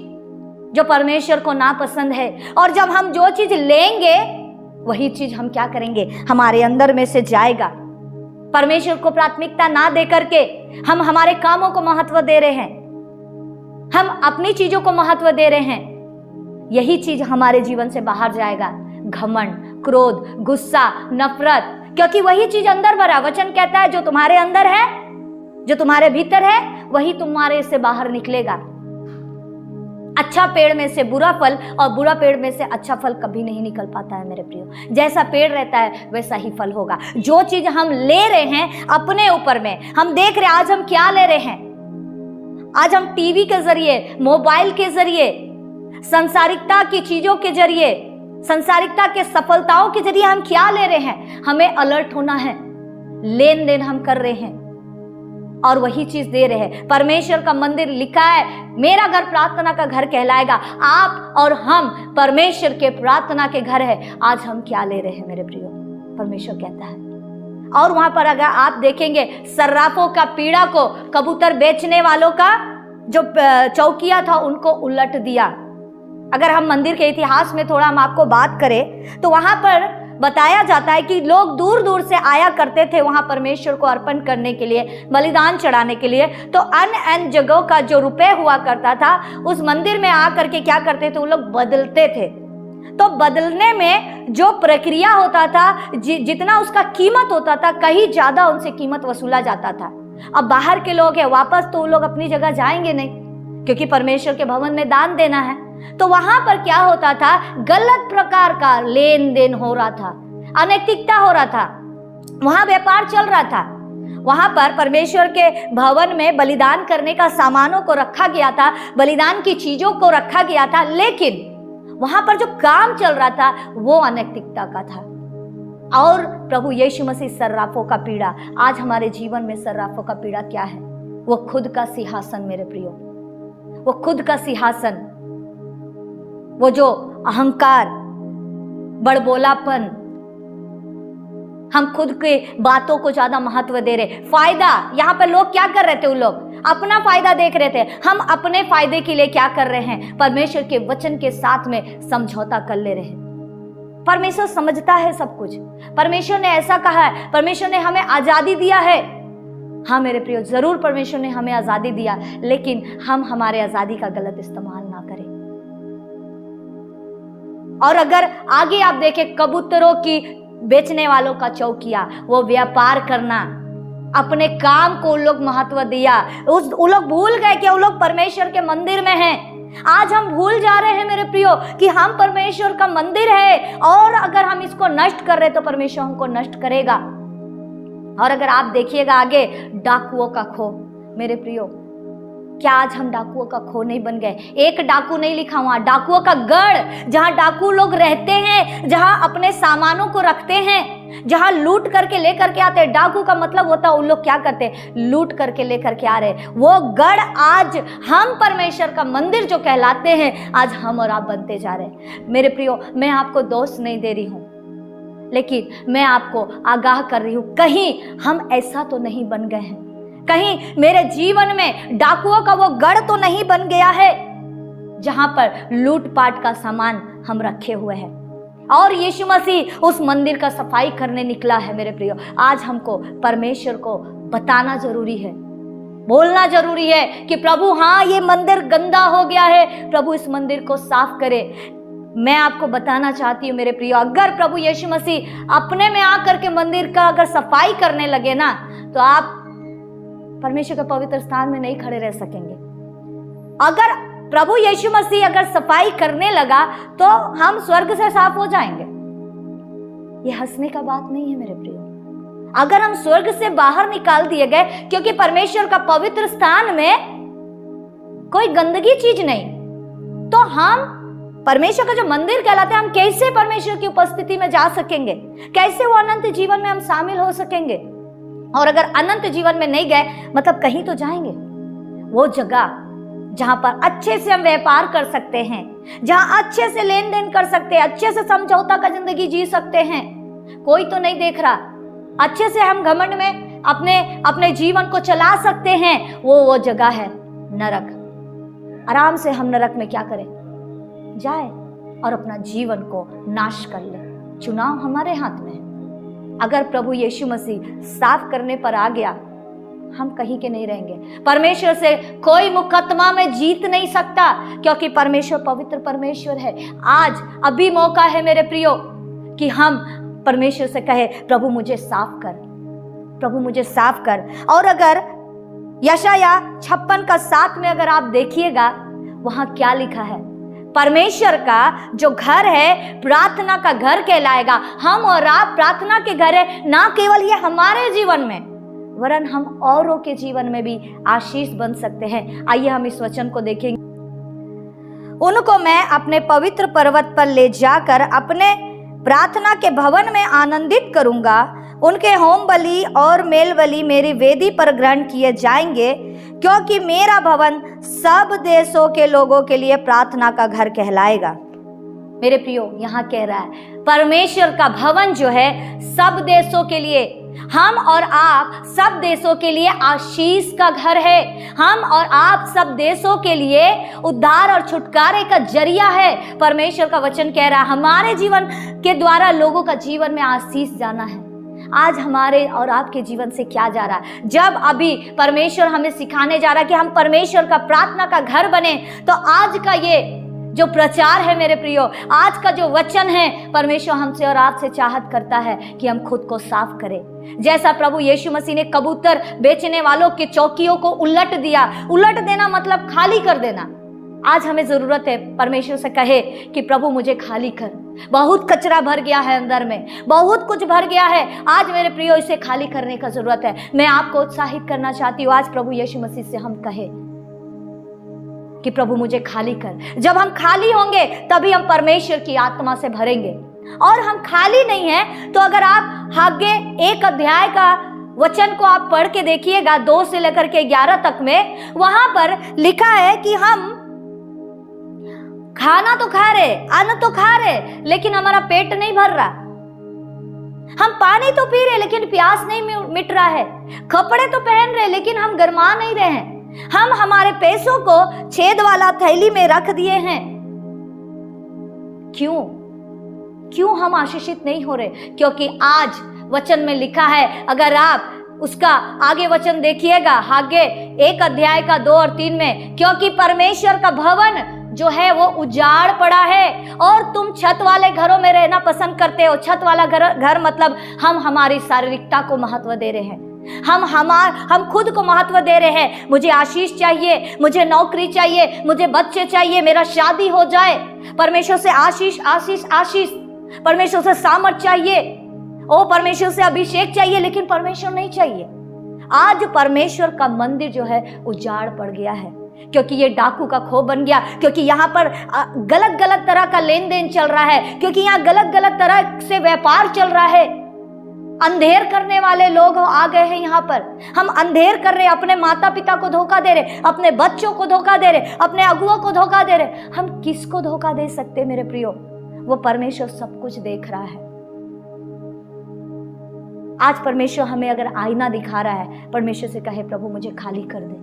जो परमेश्वर को नापसंद है। और जब हम जो चीज लेंगे वही चीज हम क्या करेंगे? हमारे अंदर में से जाएगा। परमेश्वर को प्राथमिकता ना दे करके हम हमारे कामों को महत्व दे रहे हैं, हम अपनी चीजों को महत्व दे रहे हैं। यही चीज हमारे जीवन से बाहर जाएगा। घमंड, क्रोध, गुस्सा, नफरत, क्योंकि वही चीज अंदर भरा। वचन कहता है जो तुम्हारे अंदर है, जो तुम्हारे भीतर है, वही तुम्हारे से बाहर निकलेगा। अच्छा पेड़ में से बुरा फल और बुरा पेड़ में से अच्छा फल कभी नहीं निकल पाता है मेरे प्रियो। जैसा पेड़ रहता है वैसा ही फल होगा। जो चीज हम ले रहे हैं अपने ऊपर में, हम देख रहे हैं आज हम क्या ले रहे हैं। आज हम टीवी के जरिए, मोबाइल के जरिए, संसारिकता की चीजों के जरिए, संसारिकता के सफलताओं के जरिए हम क्या ले रहे हैं। हमें अलर्ट होना है। लेन देन हम कर रहे हैं और वही चीज दे रहे हैं। परमेश्वर का मंदिर लिखा है, मेरा घर प्रार्थना का घर कहलाएगा। आप और हम परमेश्वर के प्रार्थना के घर है। आज हम क्या ले रहे हैं मेरे प्रियो, परमेश्वर कहता है। और वहां पर अगर आप देखेंगे, सर्राफों का पीड़ा को, कबूतर बेचने वालों का जो चौकिया था उनको उलट दिया। अगर हम मंदिर के इतिहास में थोड़ा हम आपको बात करें तो वहां पर बताया जाता है कि लोग दूर दूर से आया करते थे वहां परमेश्वर को अर्पण करने के लिए, बलिदान चढ़ाने के लिए। तो अन्य जगहों का जो रुपए हुआ करता था उस मंदिर में आकर के क्या करते थे, वो लोग बदलते थे। तो बदलने में जो प्रक्रिया होता था, जितना उसका कीमत होता था, कहीं ज्यादा उनसे कीमत वसूला जाता था। अब बाहर के लोग हैं, वापस तो वो लोग अपनी जगह जाएंगे नहीं, क्योंकि परमेश्वर के भवन में दान देना है। तो वहां पर क्या होता था, गलत प्रकार का लेन देन हो रहा था, अनैतिकता हो रहा था, वहां व्यापार चल रहा था। वहां पर परमेश्वर के भवन में बलिदान करने का सामानों को रखा गया था, बलिदान की चीजों को रखा गया था, लेकिन वहां पर जो काम चल रहा था वो अनैतिकता का था। और प्रभु यीशु मसीह सर्राफों का पीड़ा, आज हमारे जीवन में सर्राफों का पीड़ा क्या है? वो खुद का सिंहासन मेरे प्रियो, वो खुद का सिंहासन, वो जो अहंकार, बड़बोलापन, हम खुद के बातों को ज्यादा महत्व दे रहे। फायदा, यहाँ पर लोग क्या कर रहे थे, वो लोग अपना फायदा देख रहे थे। हम अपने फायदे के लिए क्या कर रहे हैं, परमेश्वर के वचन के साथ में समझौता कर ले रहे हैं। परमेश्वर समझता है सब कुछ। परमेश्वर ने ऐसा कहा है, परमेश्वर ने हमें आजादी दिया है। हाँ मेरे प्रियो, जरूर परमेश्वर ने हमें आजादी दिया, लेकिन हम हमारे आजादी का गलत इस्तेमाल ना करें। और अगर आगे आप देखें, कबूतरों की बेचने वालों का चौकिया, वो व्यापार करना, अपने काम को लोग महत्व दिया। वो लोग भूल गए कि वो लोग परमेश्वर के मंदिर में हैं। आज हम भूल जा रहे हैं मेरे प्रियो कि हम परमेश्वर का मंदिर है, और अगर हम इसको नष्ट कर रहे तो परमेश्वर हमको नष्ट करेगा। और अगर आप देखिएगा आगे, डाकुओं का खो मेरे प्रियो, क्या आज हम डाकुओं का खो नहीं बन गए? एक डाकू नहीं लिखा वहां, डाकुओं का गढ़, जहां डाकू लोग रहते हैं, जहां अपने सामानों को रखते हैं, जहां लूट करके लेकर के आते हैं। डाकू का मतलब होता है उन लोग क्या करते हैं, लूट करके लेकर के आ रहे। वो गढ़ आज हम परमेश्वर का मंदिर जो कहलाते हैं, आज हम और आप बनते जा रहे हैं। मेरे प्रियो, मैं आपको दोष नहीं दे रही हूं, लेकिन मैं आपको आगाह कर रही हूं, कहीं हम ऐसा तो नहीं बन गए हैं, कहीं मेरे जीवन में डाकुओं का वो गढ़ तो नहीं बन गया है जहां पर लूटपाट का सामान हम रखे हुए हैं। और यीशु मसीह उस मंदिर का सफाई करने निकला है मेरे प्रियो। आज हमको परमेश्वर को बताना जरूरी है, बोलना जरूरी है कि प्रभु हाँ ये मंदिर गंदा हो गया है, प्रभु इस मंदिर को साफ करे। मैं आपको बताना चाहती हूँ मेरे प्रियो, अगर प्रभु यीशु मसीह अपने में आकर के मंदिर का अगर सफाई करने लगे ना, तो आप परमेश्वर के पवित्र स्थान में नहीं खड़े रह सकेंगे। अगर प्रभु यीशु मसीह अगर सफाई करने लगा तो हम स्वर्ग से साफ हो जाएंगे। ये हंसने का बात नहीं है मेरे प्रियो। अगर हम स्वर्ग से बाहर निकाल दिए गए, क्योंकि परमेश्वर का पवित्र स्थान में कोई गंदगी चीज नहीं, तो हम परमेश्वर का जो मंदिर कहलाते हैं, हम कैसे परमेश्वर की उपस्थिति में जा सकेंगे? कैसे वो अनंत जीवन में हम शामिल हो सकेंगे? और अगर अनंत जीवन में नहीं गए, मतलब कहीं तो जाएंगे। वो जगह जहां पर अच्छे से हम व्यापार कर सकते हैं, जहां अच्छे से लेन देन कर सकते हैं, अच्छे से समझौता का जिंदगी जी सकते हैं, कोई तो नहीं देख रहा, अच्छे से हम घमंड में अपने जीवन को चला सकते हैं, वो जगह है नरक। आराम से हम नरक में क्या करें, जाए और अपना जीवन को नाश कर ले। चुनाव हमारे हाथ में है। अगर प्रभु यीशु मसीह साफ करने पर आ गया, हम कहीं के नहीं रहेंगे। परमेश्वर से कोई मुकदमा में जीत नहीं सकता, क्योंकि परमेश्वर पवित्र परमेश्वर है। आज अभी मौका है मेरे प्रियो कि हम परमेश्वर से कहे, प्रभु मुझे साफ कर, प्रभु मुझे साफ कर। और अगर यशाया 56:7 में अगर आप देखिएगा, वहां क्या लिखा है, परमेश्वर का जो घर है प्रार्थना का घर कहलाएगा। हम और आप प्रार्थना के घर है, ना केवल ये हमारे जीवन में, वरन हम औरों के जीवन में भी आशीष बन सकते हैं। आइए हम इस वचन को देखेंगे। उनको मैं अपने पवित्र पर्वत पर ले जाकर अपने प्रार्थना के भवन में आनंदित करूंगा। उनके होम बलि और मेल बलि मेरी वेदी पर ग्रहण किए जाएंगे, क्योंकि मेरा भवन सब देशों के लोगों के लिए प्रार्थना का घर कहलाएगा। मेरे प्रियो, यहाँ कह रहा है परमेश्वर का भवन जो है सब देशों के लिए, हम और आप सब देशों के लिए आशीष का घर है। हम और आप सब देशों के लिए उद्धार और छुटकारे का जरिया है। परमेश्वर का वचन कह रहा है हमारे जीवन के द्वारा लोगों का जीवन में आशीष जाना है। आज हमारे और आपके जीवन से क्या जा रहा है? जब अभी परमेश्वर हमें सिखाने जा रहा है कि हम परमेश्वर का प्रार्थना का घर बने, तो आज का ये जो प्रचार है मेरे प्रियो, आज का जो वचन है, परमेश्वर हमसे और आपसे चाहत करता है कि हम खुद को साफ करें। जैसा प्रभु यीशु मसीह ने कबूतर बेचने वालों के चौकियों को उलट दिया, उलट देना मतलब खाली कर देना। आज हमें जरूरत है परमेश्वर से कहे कि प्रभु मुझे खाली कर, बहुत कचरा भर गया है अंदर में, बहुत कुछ भर गया है। आज मेरे प्रियो इसे खाली करने का जरूरत है। मैं आपको उत्साहित करना चाहती हूँ, आज प्रभु यीशु मसीह से हम कहे कि प्रभु मुझे खाली कर। जब हम खाली होंगे तभी हम परमेश्वर की आत्मा से भरेंगे। और हम खाली नहीं हैं तो अगर आप हागे 1 अध्याय का वचन को आप पढ़ के देखिएगा, 2 से लेकर के 11 तक में, वहां पर लिखा है कि हम खाना तो खा रहे, अन्न तो खा रहे, लेकिन हमारा पेट नहीं भर रहा। हम पानी तो पी रहे लेकिन प्यास नहीं मिट रहा है। कपड़े तो पहन रहे लेकिन हम गर्मा नहीं रहे हैं। हम हमारे पैसों को छेद वाला थैली में रख दिए हैं। क्यों हम आशीषित नहीं हो रहे? क्योंकि आज वचन में लिखा है, अगर आप उसका आगे वचन देखिएगा, आगे 1 अध्याय का 2 और 3 में, क्योंकि परमेश्वर का भवन जो है वो उजाड़ पड़ा है और तुम छत वाले घरों में रहना पसंद करते हो। छत वाला घर मतलब हम हमारी शारीरिकता को महत्व दे रहे हैं, हम खुद को महत्व दे रहे हैं। मुझे आशीष चाहिए, मुझे नौकरी चाहिए, मुझे बच्चे चाहिए, मेरा शादी हो जाए। परमेश्वर से आशीष आशीष आशीष, परमेश्वर से सामर्थ चाहिए, ओ परमेश्वर से अभिषेक चाहिए, लेकिन परमेश्वर नहीं चाहिए। आज परमेश्वर का मंदिर जो है उजाड़ पड़ गया है, क्योंकि ये डाकू का खो बन गया, क्योंकि यहाँ पर गलत गलत तरह का लेन देन चल रहा है, क्योंकि यहाँ गलत गलत तरह से व्यापार चल रहा है। अंधेर करने वाले लोग आ गए हैं यहाँ पर। हम अंधेर कर रहे, अपने माता पिता को धोखा दे रहे, अपने बच्चों को धोखा दे रहे, अपने अगुओं को धोखा दे रहे। हम किसको धोखा दे सकते मेरे प्रियो? वो परमेश्वर सब कुछ देख रहा है। आज परमेश्वर हमें अगर आईना दिखा रहा है, परमेश्वर से कहे प्रभु मुझे खाली कर दे,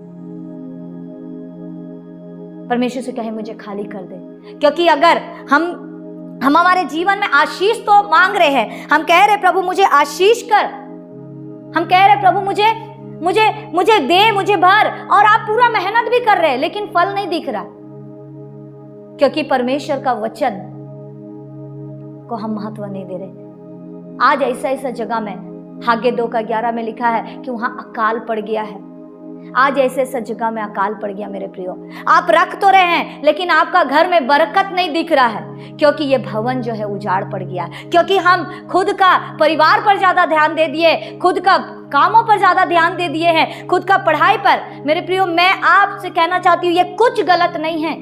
परमेश्वर से कहे मुझे खाली कर दे। क्योंकि अगर हम हमारे जीवन में आशीष तो मांग रहे हैं, हम कह रहे प्रभु मुझे आशीष कर, हम कह रहे प्रभु मुझे मुझे मुझे दे, मुझे भर, और आप पूरा मेहनत भी कर रहे हैं लेकिन फल नहीं दिख रहा, क्योंकि परमेश्वर का वचन को हम महत्व नहीं दे रहे। आज ऐसा जगह में हागे 2:11 में लिखा है कि वहां अकाल पड़ गया है। आज ऐसे जगह में अकाल पड़ गया मेरे प्रियो। आप रख तो रहे हैं लेकिन आपका घर में बरकत नहीं दिख रहा है, क्योंकि ये भवन जो है उजाड़ पड़ गया, क्योंकि हम खुद का परिवार पर ज्यादा ध्यान दे दिए, खुद का कामों पर ज्यादा ध्यान दे दिए हैं, खुद का पढ़ाई पर। मेरे प्रियो, मैं आपसे कहना चाहती हूँ ये कुछ गलत नहीं है,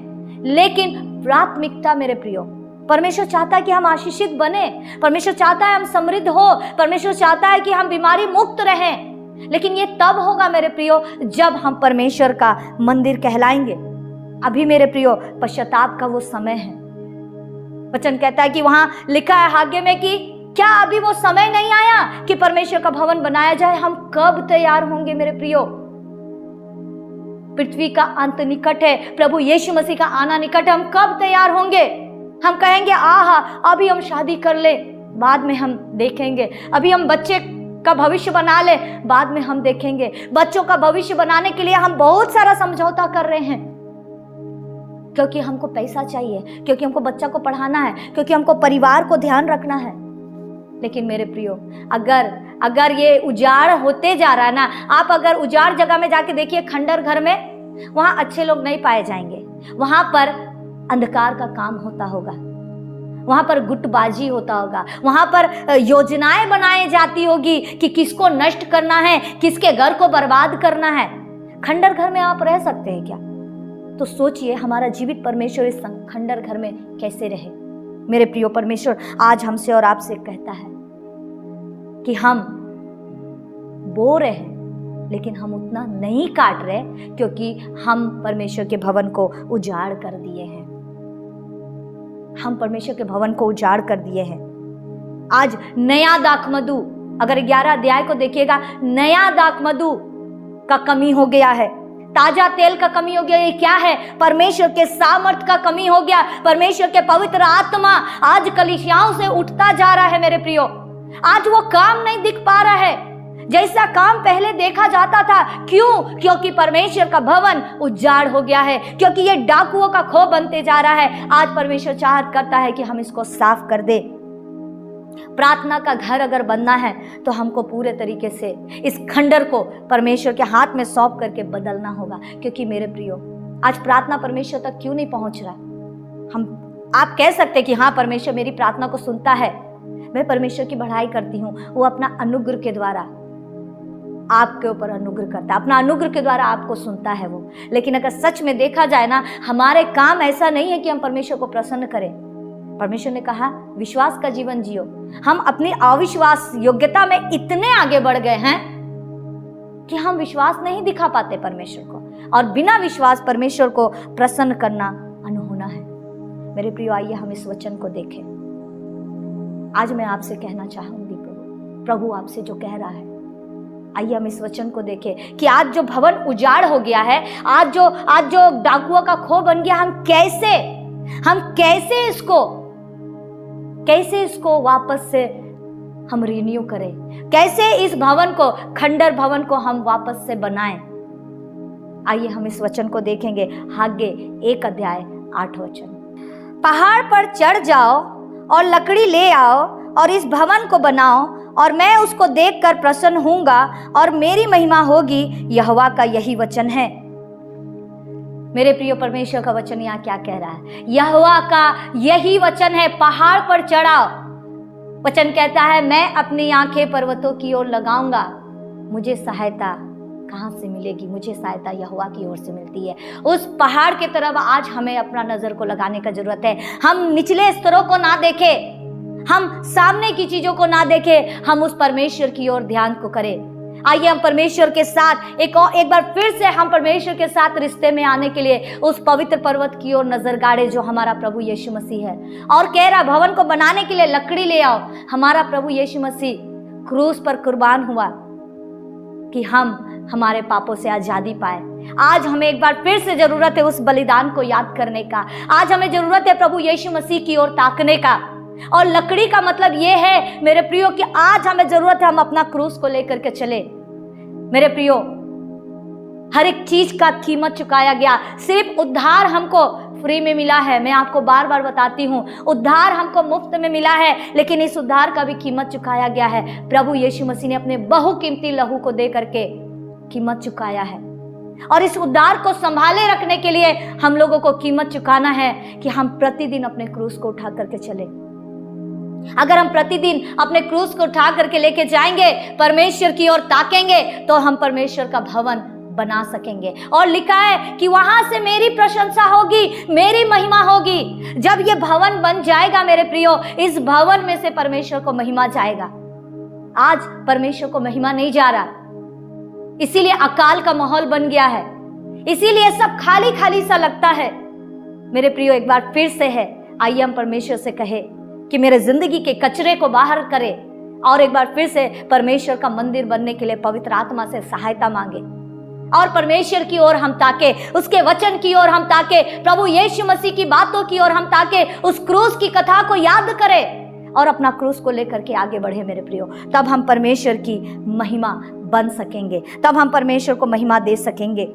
लेकिन प्राथमिकता मेरे प्रियो, परमेश्वर चाहता है कि हम आशीषित बने, परमेश्वर चाहता है हम समृद्ध हो, परमेश्वर चाहता है कि हम बीमारी मुक्त रहें। लेकिन ये तब होगा मेरे प्रियो जब हम परमेश्वर का मंदिर कहलाएंगे। अभी मेरे प्रियो पश्चाताप का वो समय है। वचन कहता है कि वहां लिखा है हागे में कि क्या अभी वो समय नहीं आया कि परमेश्वर का भवन बनाया जाए? हम कब तैयार होंगे मेरे प्रियो? पृथ्वी का अंत निकट है, प्रभु यीशु मसीह का आना निकट है। हम कब तैयार होंगे? हम कहेंगे आहा अभी हम शादी कर ले, बाद में हम देखेंगे। अभी हम बच्चे का भविष्य बना ले, बाद में हम देखेंगे। बच्चों का भविष्य बनाने के लिए हम बहुत सारा समझौता कर रहे हैं, क्योंकि हमको पैसा चाहिए, क्योंकि हमको बच्चा को पढ़ाना है, क्योंकि हमको परिवार को ध्यान रखना है। लेकिन मेरे प्रियो, अगर ये उजाड़ होते जा रहा है ना, आप अगर उजाड़ जगह में जाके देखिए, खंडर घर में, वहां अच्छे लोग नहीं पाए जाएंगे, वहां पर अंधकार का काम होता होगा, वहां पर गुटबाजी होता होगा, वहां पर योजनाएं बनाई जाती होगी कि किसको नष्ट करना है, किसके घर को बर्बाद करना है। खंडर घर में आप रह सकते हैं क्या? तो सोचिए हमारा जीवित परमेश्वर इस खंडर घर में कैसे रहे। मेरे प्रियो, परमेश्वर आज हमसे और आपसे कहता है कि हम बो रहे हैं, लेकिन हम उतना नहीं काट रहे, क्योंकि हम परमेश्वर के भवन को उजाड़ कर दिए हैं। हम परमेश्वर के भवन को उजाड़ कर दिए हैं। आज नया दाखमधु, अगर 11 अध्याय को देखिएगा, नया दाखमधु का कमी हो गया है, ताजा तेल का कमी हो गया। ये क्या है? परमेश्वर के सामर्थ का कमी हो गया। परमेश्वर के पवित्र आत्मा आज कलीसियाओं से उठता जा रहा है। मेरे प्रियो, आज वो काम नहीं दिख पा रहा है जैसा काम पहले देखा जाता था। क्यों? क्योंकि परमेश्वर का भवन उजाड़ हो गया है, क्योंकि ये डाकुओं का खो बनते जा रहा है। आज परमेश्वर चाहत करता है कि हम इसको साफ कर दे। प्रार्थना का घर अगर बनना है तो हमको पूरे तरीके से इस खंडर को परमेश्वर के हाथ में सौंप करके बदलना होगा। क्योंकि मेरे प्रियो, आज प्रार्थना परमेश्वर तक क्यों नहीं पहुंच रहा? आप कह सकते कि हाँ, परमेश्वर मेरी प्रार्थना को सुनता है, मैं परमेश्वर की बढ़ाई करती हूँ, वो अपना अनुग्रह के द्वारा आपके ऊपर अनुग्रह करता है, अपना अनुग्रह के द्वारा आपको सुनता है वो। लेकिन अगर सच में देखा जाए ना, हमारे काम ऐसा नहीं है कि हम परमेश्वर को प्रसन्न करें। परमेश्वर ने कहा विश्वास का जीवन जियो। हम अपनी अविश्वास योग्यता में इतने आगे बढ़ गए हैं कि हम विश्वास नहीं दिखा पाते परमेश्वर को, और बिना विश्वास परमेश्वर को प्रसन्न करना अनहोना है। मेरे प्रियो, आइए हम इस वचन को देखें। आज मैं आपसे कहना चाहूंगी, प्रभु आपसे जो कह रहा है, आइए हम इस वचन को देखें कि आज जो भवन उजाड़ हो गया है, आज जो डाकुओं का खो बन गया, हम कैसे इसको वापस से हम रिन्यू करें, कैसे इस भवन को, खंडर भवन को हम वापस से बनाएं। आइए हम इस वचन को देखेंगे। हाग्गे 1 अध्याय 8 वचन। पहाड़ पर चढ़ जाओ और लकड़ी ले आओ और इस भवन को बनाओ, और मैं उसको देखकर प्रसन्न होऊंगा और मेरी महिमा होगी। यहोवा का यही वचन है। मेरे प्रिय, परमेश्वर का वचन यहाँ क्या कह रहा है? यहोवा का यही वचन है। पहाड़ पर चढ़ाओ। वचन कहता है मैं अपनी आंखें पर्वतों की ओर लगाऊंगा। मुझे सहायता कहाँ से मिलेगी? मुझे सहायता यहोवा की ओर से मिलती है। उस पहाड़ की तरफ आज हमें अपना नजर को लगाने का जरूरत है। हम निचले स्तरों को ना देखें, हम सामने की चीजों को ना देखें, हम उस परमेश्वर की ओर ध्यान को करें। आइए हम परमेश्वर के साथ एक बार फिर से हम परमेश्वर के साथ रिश्ते में आने के लिए उस पवित्र पर्वत की ओर नजर गाड़े जो हमारा प्रभु यीशु मसीह है। और कह रहा भवन को बनाने के लिए लकड़ी ले आओ। हमारा प्रभु यीशु मसीह क्रूस पर कुर्बान हुआ कि हम हमारे पापों से आजादी पाए। आज हमें एक बार फिर से जरूरत है उस बलिदान को याद करने का। आज हमें जरूरत है प्रभु यीशु मसीह की ओर ताकने का। और लकड़ी का मतलब यह है मेरे प्रियो कि आज हमें जरूरत है हम अपना क्रूस को लेकर के चले। मेरे प्रियो, हर एक चीज का कीमत चुकाया गया। सिर्फ उद्धार हमको फ्री में मिला है। मैं आपको बार बार बताती हूँ, उद्धार हमको मुफ्त में मिला है, लेकिन इस उद्धार का भी कीमत चुकाया गया है। प्रभु यीशु मसीह ने अपने बहुकीमती लहू को दे करके कीमत चुकाया है। और इस उद्धार को संभाले रखने के लिए हम लोगों को कीमत चुकाना है कि हम प्रतिदिन अपने क्रूस को उठा करके चले। अगर हम प्रतिदिन अपने क्रूस को उठा करके लेके जाएंगे, परमेश्वर की ओर ताकेंगे, तो हम परमेश्वर का भवन बना सकेंगे। और लिखा है कि वहां से मेरी प्रशंसा होगी, मेरी महिमा होगी। जब ये भवन बन जाएगा मेरे प्रियो, इस भवन में से परमेश्वर को महिमा जाएगा। आज परमेश्वर को महिमा नहीं जा रहा, इसीलिए अकाल का माहौल बन गया है, इसीलिए सब खाली खाली सा लगता है। मेरे प्रियो, एक बार फिर से है, आइए हम परमेश्वर से कहे कि मेरे जिंदगी के कचरे को बाहर करे, और एक बार फिर से परमेश्वर का मंदिर बनने के लिए पवित्र आत्मा से सहायता मांगे, और परमेश्वर की ओर हम ताके, उसके वचन की ओर हम ताके, प्रभु यीशु मसीह की बातों की ओर हम ताके, उस क्रूस की कथा को याद करें और अपना क्रूस को लेकर के आगे बढ़े मेरे प्रियो। तब हम परमेश्वर की महिमा बन सकेंगे, तब हम परमेश्वर को महिमा दे सकेंगे।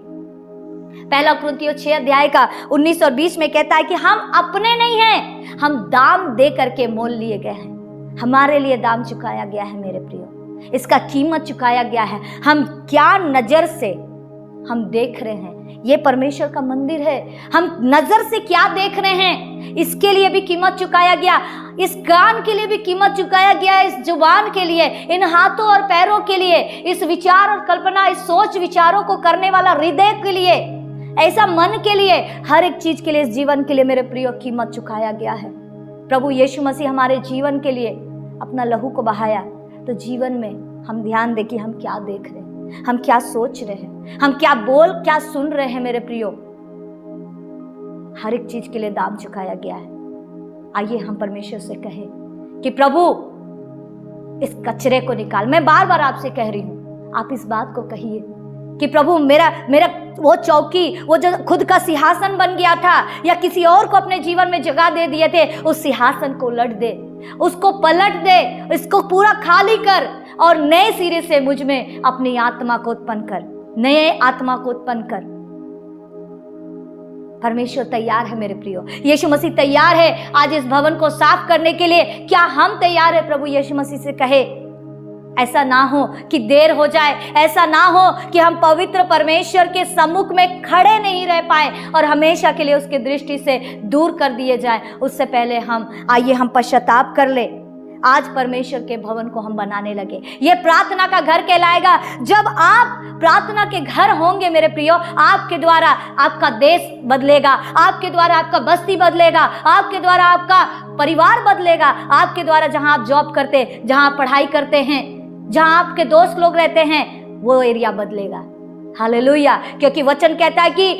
पहला कुरिन्थियों 6 अध्याय का 19 और 20 में कहता है कि हम अपने नहीं हैं, हम दाम दे करके मोल लिए गए हैं। हमारे लिए दाम चुकाया गया है मेरे प्रियो, इसका कीमत चुकाया गया है। हम क्या नजर से हम देख रहे हैं, ये परमेश्वर का मंदिर है, हम नजर से क्या देख रहे हैं, इसके लिए भी कीमत चुकाया गया। इस कान के लिए भी कीमत चुकाया गया, इस जुबान के लिए, इन हाथों और पैरों के लिए, इस विचार और कल्पना, इस सोच विचारों को करने वाला हृदय के लिए, ऐसा मन के लिए, हर एक चीज के लिए, इस जीवन के लिए मेरे प्रियो कीमत चुकाया गया है। प्रभु यीशु मसीह हमारे जीवन के लिए अपना लहू को बहाया, तो जीवन में हम ध्यान दें कि हम क्या देख रहे हैं, हम क्या सोच रहे हैं, हम क्या क्या सुन रहे हैं मेरे प्रियो। हर एक चीज के लिए दाम चुकाया गया है। आइए हम परमेश्वर से कहें कि प्रभु इस कचरे को निकाल। मैं बार बार आपसे कह रही हूं, आप इस बात को कहिए कि प्रभु मेरा वो चौकी, वो जो खुद का सिंहासन बन गया था या किसी और को अपने जीवन में जगह दे दिए थे, उस सिंहासन को उलट दे, उसको पलट दे, इसको पूरा खाली कर और नए सिरे से मुझ में अपनी आत्मा को उत्पन्न कर, नए आत्मा को उत्पन्न कर। परमेश्वर तैयार है मेरे प्रियो, यीशु मसीह तैयार है आज इस भवन को साफ करने के लिए। क्या हम तैयार है? प्रभु यीशु मसीह से कहे, ऐसा ना हो कि देर हो जाए, ऐसा ना हो कि हम पवित्र परमेश्वर के सम्मुख में खड़े नहीं रह पाए और हमेशा के लिए उसकी दृष्टि से दूर कर दिए जाए। उससे पहले आइए हम पश्चाताप कर ले। आज परमेश्वर के भवन को हम बनाने लगे। ये प्रार्थना का घर कहलाएगा। जब आप प्रार्थना के घर होंगे मेरे प्रियो, आपके द्वारा आपका देश बदलेगा, आपके द्वारा आपका बस्ती बदलेगा, आपके द्वारा आपका परिवार बदलेगा, आपके द्वारा जहां आप जॉब करते, जहां आप पढ़ाई करते हैं, जहां आपके दोस्त लोग रहते हैं, वो एरिया बदलेगा। हालेलुया। क्योंकि वचन कहता है कि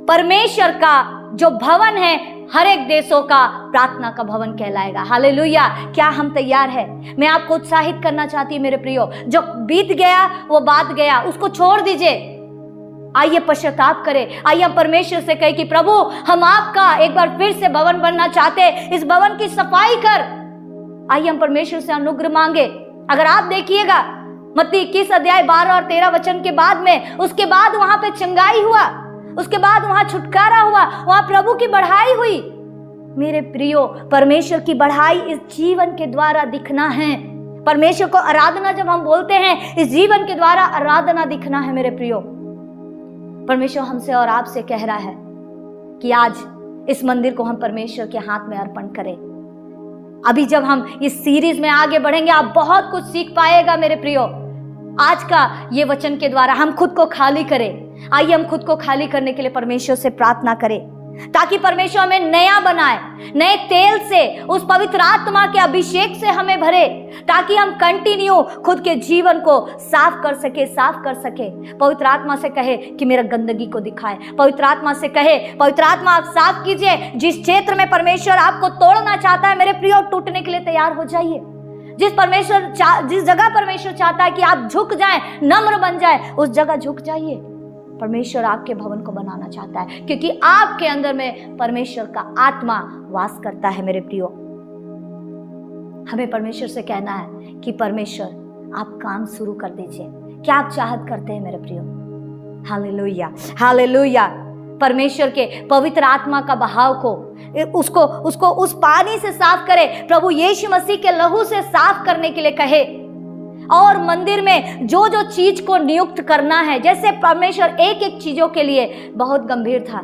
परमेश्वर का जो भवन है हर एक देशों का प्रार्थना का भवन कहलाएगा। हालेलुया। क्या हम तैयार हैं? मैं आपको उत्साहित करना चाहती हूँ मेरे प्रियो, जो बीत गया वो बात गया, उसको छोड़ दीजिए। आइए पश्चाताप करें, आइए हम परमेश्वर से कहें कि प्रभु हम आपका एक बार फिर से भवन बनना चाहते हैं, इस भवन की सफाई कर। आइए हम परमेश्वर से अनुग्रह मांगे। अगर आप देखिएगा मत्ती 21 अध्याय 12 और 13 वचन के बाद में, उसके बाद वहां पे चंगाई हुआ, उसके बाद वहां छुटकारा हुआ, वहां प्रभु की बढ़ाई हुई। मेरे प्रियो, परमेश्वर की बढ़ाई इस जीवन के द्वारा दिखना है। परमेश्वर को आराधना जब हम बोलते हैं, इस जीवन के द्वारा आराधना दिखना है मेरे प्रियो। परमेश्वर हमसे और आपसे कह रहा है कि आज इस मंदिर को हम परमेश्वर के हाथ में अर्पण करें। अभी जब हम इस सीरीज में आगे बढ़ेंगे, आप बहुत कुछ सीख पाएगा मेरे प्रियो। आज का ये वचन के द्वारा हम खुद को खाली करें। आइए हम खुद को खाली करने के लिए परमेश्वर से प्रार्थना करें, ताकि परमेश्वर हमें नया बनाए, नए तेल से, उस पवित्र आत्मा के अभिषेक से हमें भरे, ताकि हम कंटिन्यू खुद के जीवन को साफ कर सके। पवित्र आत्मा से कहे कि मेरा गंदगी को दिखाए। पवित्र आत्मा से कहे, पवित्र आत्मा आप साफ कीजिए। जिस क्षेत्र में परमेश्वर आपको तोड़ना चाहता है मेरे प्रियो, टूटने के लिए तैयार हो जाइए। जिस जगह परमेश्वर चाहता है कि आप झुक जाएं, नम्र बन जाए, उस जगह झुक जाइए। परमेश्वर आपके भवन को बनाना चाहता है, क्योंकि आपके अंदर में परमेश्वर का आत्मा वास करता है मेरे प्रियो। हमें परमेश्वर से कहना है कि परमेश्वर आप काम शुरू कर दीजिए। क्या आप चाहत करते हैं मेरे प्रियो? Hallelujah, hallelujah. परमेश्वर के पवित्र आत्मा का बहाव को उसको उस पानी से साफ करे, प्रभु यीशु मसीह के लहू से साफ करने के लिए कहे। और मंदिर में जो जो चीज को नियुक्त करना है, जैसे परमेश्वर एक एक चीजों के लिए बहुत गंभीर था,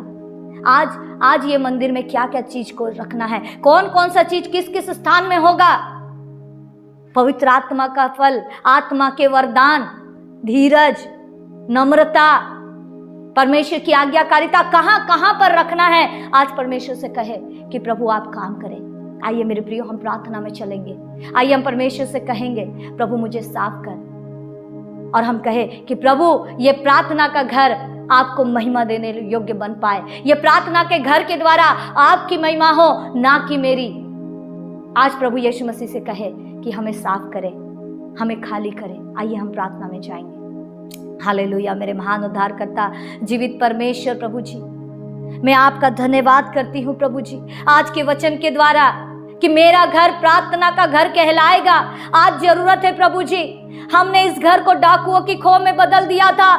आज ये मंदिर में क्या क्या चीज को रखना है, कौन कौन सा चीज किस किस स्थान में होगा। पवित्र आत्मा का फल, आत्मा के वरदान, धीरज, नम्रता, परमेश्वर की आज्ञाकारिता कहां कहां पर रखना है। आज परमेश्वर से कहे कि प्रभु आप काम करें। आइए मेरे प्रियो, हम प्रार्थना में चलेंगे। आइए हम परमेश्वर से कहेंगे, प्रभु मुझे साफ कर। और हम कहे कि प्रभु ये प्रार्थना का घर आपको महिमा देने योग्य बन पाए। ये प्रार्थना के घर के द्वारा आपकी महिमा हो, ना कि मेरी। आज प्रभु यीशु मसीह से कहे कि हमें साफ करे, हमें खाली करे। आइए हम प्रार्थना में जाएंगे। हालेलुया। मेरे महान उद्धारकर्ता जीवित परमेश्वर प्रभु जी, मैं आपका धन्यवाद करती हूँ प्रभु जी, आज के वचन के द्वारा कि मेरा घर प्रार्थना का घर कहलाएगा। आज जरूरत है प्रभु जी, हमने इस घर को डाकुओं की खो में बदल दिया था,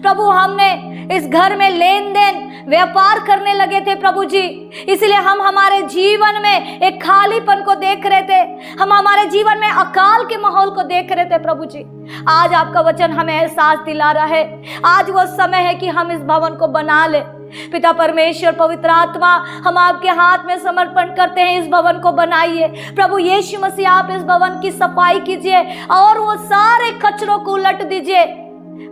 प्रभु हमने इस घर में लेन देन व्यापार करने लगे थे प्रभु जी, इसलिए हम हमारे जीवन में एक खालीपन को देख रहे थे, हम हमारे जीवन में अकाल के माहौल को देख रहे थे प्रभु जी। आज आपका वचन हमें एहसास दिला रहा है, आज वो समय है कि हम इस भवन को बना ले। पिता परमेश्वर, पवित्र आत्मा, हम आपके हाथ में समर्पण करते हैं, इस भवन को बनाइए प्रभु यीशु मसीह। आप इस भवन की सफाई कीजिए और वो सारे कचरों को उलट दीजिए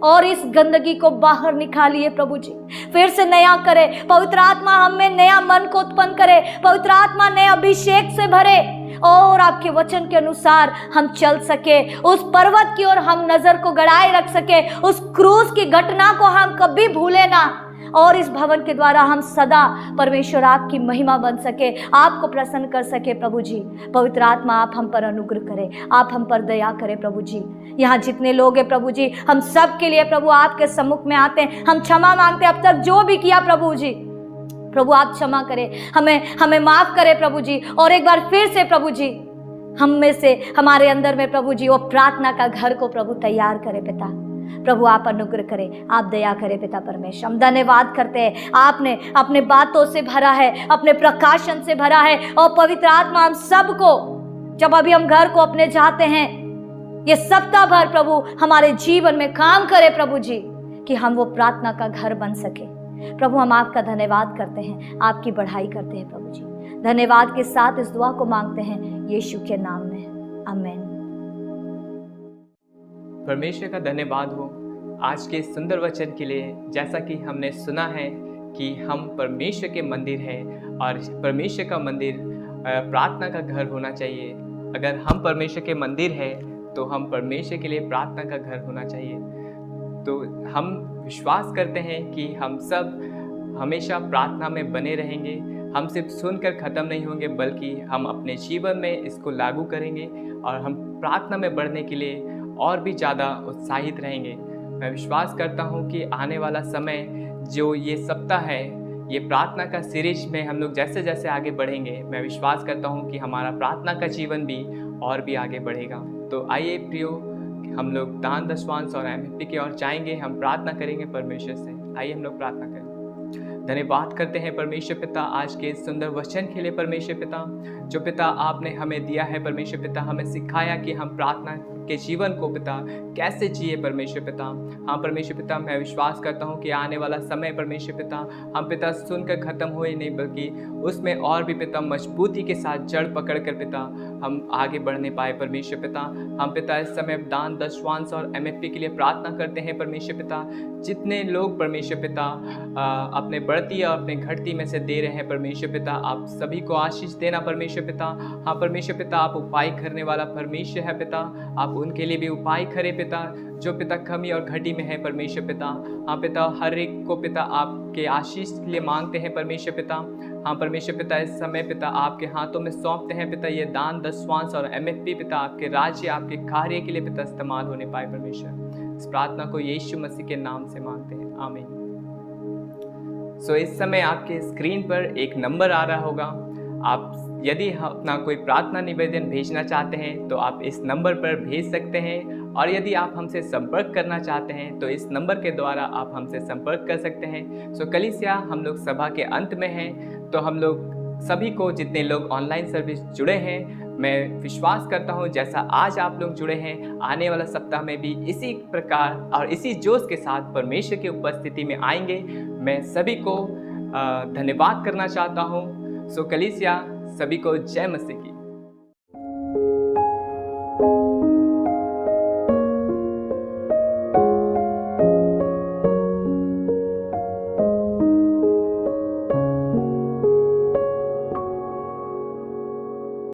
और इस गंदगी को बाहर निकालिए प्रभु जी। फिर से नया करे पवित्र आत्मा, हमें नया मन को उत्पन्न करे पवित्र आत्मा, नए अभिषेक से भरे और आपके वचन के अनुसार हम चल सके, उस पर्वत की ओर हम नजर को गड़ाए रख सके, उस क्रूस की घटना को हम कभी भूले ना, और इस भवन के द्वारा हम सदा परमेश्वर आपकी महिमा बन सके, आपको प्रसन्न कर सके प्रभु जी। पवित्र आत्मा, आप हम पर अनुग्रह करें, आप हम पर दया करें प्रभु जी। यहाँ जितने लोग हैं प्रभु जी, हम सब के लिए प्रभु आपके सम्मुख में आते हैं, हम क्षमा मांगते हैं अब तक जो भी किया प्रभु जी। प्रभु आप क्षमा करें, हमें माफ करें प्रभु जी। और एक बार फिर से प्रभु जी, हम में से हमारे अंदर में प्रभु जी वो प्रार्थना का घर को प्रभु तैयार करें पिता। प्रभु आप अनुग्रह करें, आप दया करें पिता परमेश्वर। हम धन्यवाद करते हैं, आपने अपने बातों से भरा है, अपने प्रकाशन से भरा है, और पवित्र आत्मा हम सबको, जब अभी हम घर को अपने जाते हैं, ये सप्ताह भर प्रभु हमारे जीवन में काम करे प्रभु जी, कि हम वो प्रार्थना का घर बन सके। प्रभु हम आपका धन्यवाद करते हैं, आपकी बढ़ाई करते हैं प्रभु जी। धन्यवाद के साथ इस दुआ को मांगते हैं यीशु के नाम में, आमीन। परमेश्वर का धन्यवाद हो आज के सुंदर वचन के लिए। जैसा कि हमने सुना है कि हम परमेश्वर के मंदिर हैं और परमेश्वर का मंदिर प्रार्थना का घर होना चाहिए। अगर हम परमेश्वर के मंदिर हैं तो हम परमेश्वर के लिए प्रार्थना का घर होना चाहिए। तो हम विश्वास करते हैं कि हम सब हमेशा प्रार्थना में बने रहेंगे। हम सिर्फ सुनकर ख़त्म नहीं होंगे, बल्कि हम अपने जीवन में इसको लागू करेंगे और हम प्रार्थना में बढ़ने के लिए और भी ज़्यादा उत्साहित रहेंगे। मैं विश्वास करता हूँ कि आने वाला समय जो ये सप्ताह है, ये प्रार्थना का सीरीज में हम लोग जैसे जैसे आगे बढ़ेंगे, मैं विश्वास करता हूँ कि हमारा प्रार्थना का जीवन भी और भी आगे बढ़ेगा। तो आइए प्रियो, हम लोग दान दशवांश और MFP की ओर जाएंगे, हम प्रार्थना करेंगे परमेश्वर से। आइए हम लोग प्रार्थना करें। धन्यवाद करते हैं परमेश्वर पिता आज के सुंदर वचन के लिए। परमेश्वर पिता, जो पिता आपने हमें दिया है परमेश्वर पिता, हमें सिखाया कि हम प्रार्थना के जीवन को पिता कैसे जिए परमेश्वर पिता। हाँ परमेश्वर पिता, मैं विश्वास करता हूँ कि आने वाला समय परमेश्वर पिता हम पिता सुनकर ख़त्म हुए नहीं, बल्कि उसमें और भी पिता मजबूती के साथ जड़ पकड़ कर पिता हम आगे बढ़ने पाए परमेश्वर पिता। हम पिता इस समय दान दशवांश और MFP के लिए प्रार्थना करते हैं परमेश्वर पिता। जितने लोग परमेश्वर पिता अपने बढ़ती और अपने घटती में से दे रहे हैं परमेश्वर पिता, आप सभी को आशीष देना परमेश्वर पिता। हाँ परमेश्वर पिता, आप उपाय करने वाला परमेश्वर है पिता, आप उनके लिए भी उपाय करें पिता जो पिता कमी और घटी में है परमेश्वर पिता। हाँ पिता, हर एक को पिता आपके आशीष के लिए मांगते हैं परमेश्वर पिता। हाँ परमेश्वर पिता, इस समय पिता आपके हाथों में सौंपते हैं पिता। ये दान दशवांश और MFP पिता आपके राज्य आपके कार्य के लिए पिता इस्तेमाल होने पाए परमेश्वर। इस प्रार्थना को यीशु मसीह के नाम से मांगते हैं, आमीन। सो इस समय आपके स्क्रीन पर एक नंबर आ रहा होगा। आप यदि अपना कोई प्रार्थना निवेदन भेजना चाहते हैं तो आप इस नंबर पर भेज सकते हैं, और यदि आप हमसे संपर्क करना चाहते हैं तो इस नंबर के द्वारा आप हमसे संपर्क कर सकते हैं। सो कलीसिया, हम लोग सभा के अंत में हैं, तो हम लोग सभी को, जितने लोग ऑनलाइन सर्विस जुड़े हैं, मैं विश्वास करता हूं जैसा आज आप लोग जुड़े हैं, आने वाला सप्ताह में भी इसी प्रकार और इसी जोश के साथ परमेश्वर की उपस्थिति में आएंगे। मैं सभी को धन्यवाद करना चाहता हूं। सो कलीसिया, सभी को जय मसीह की।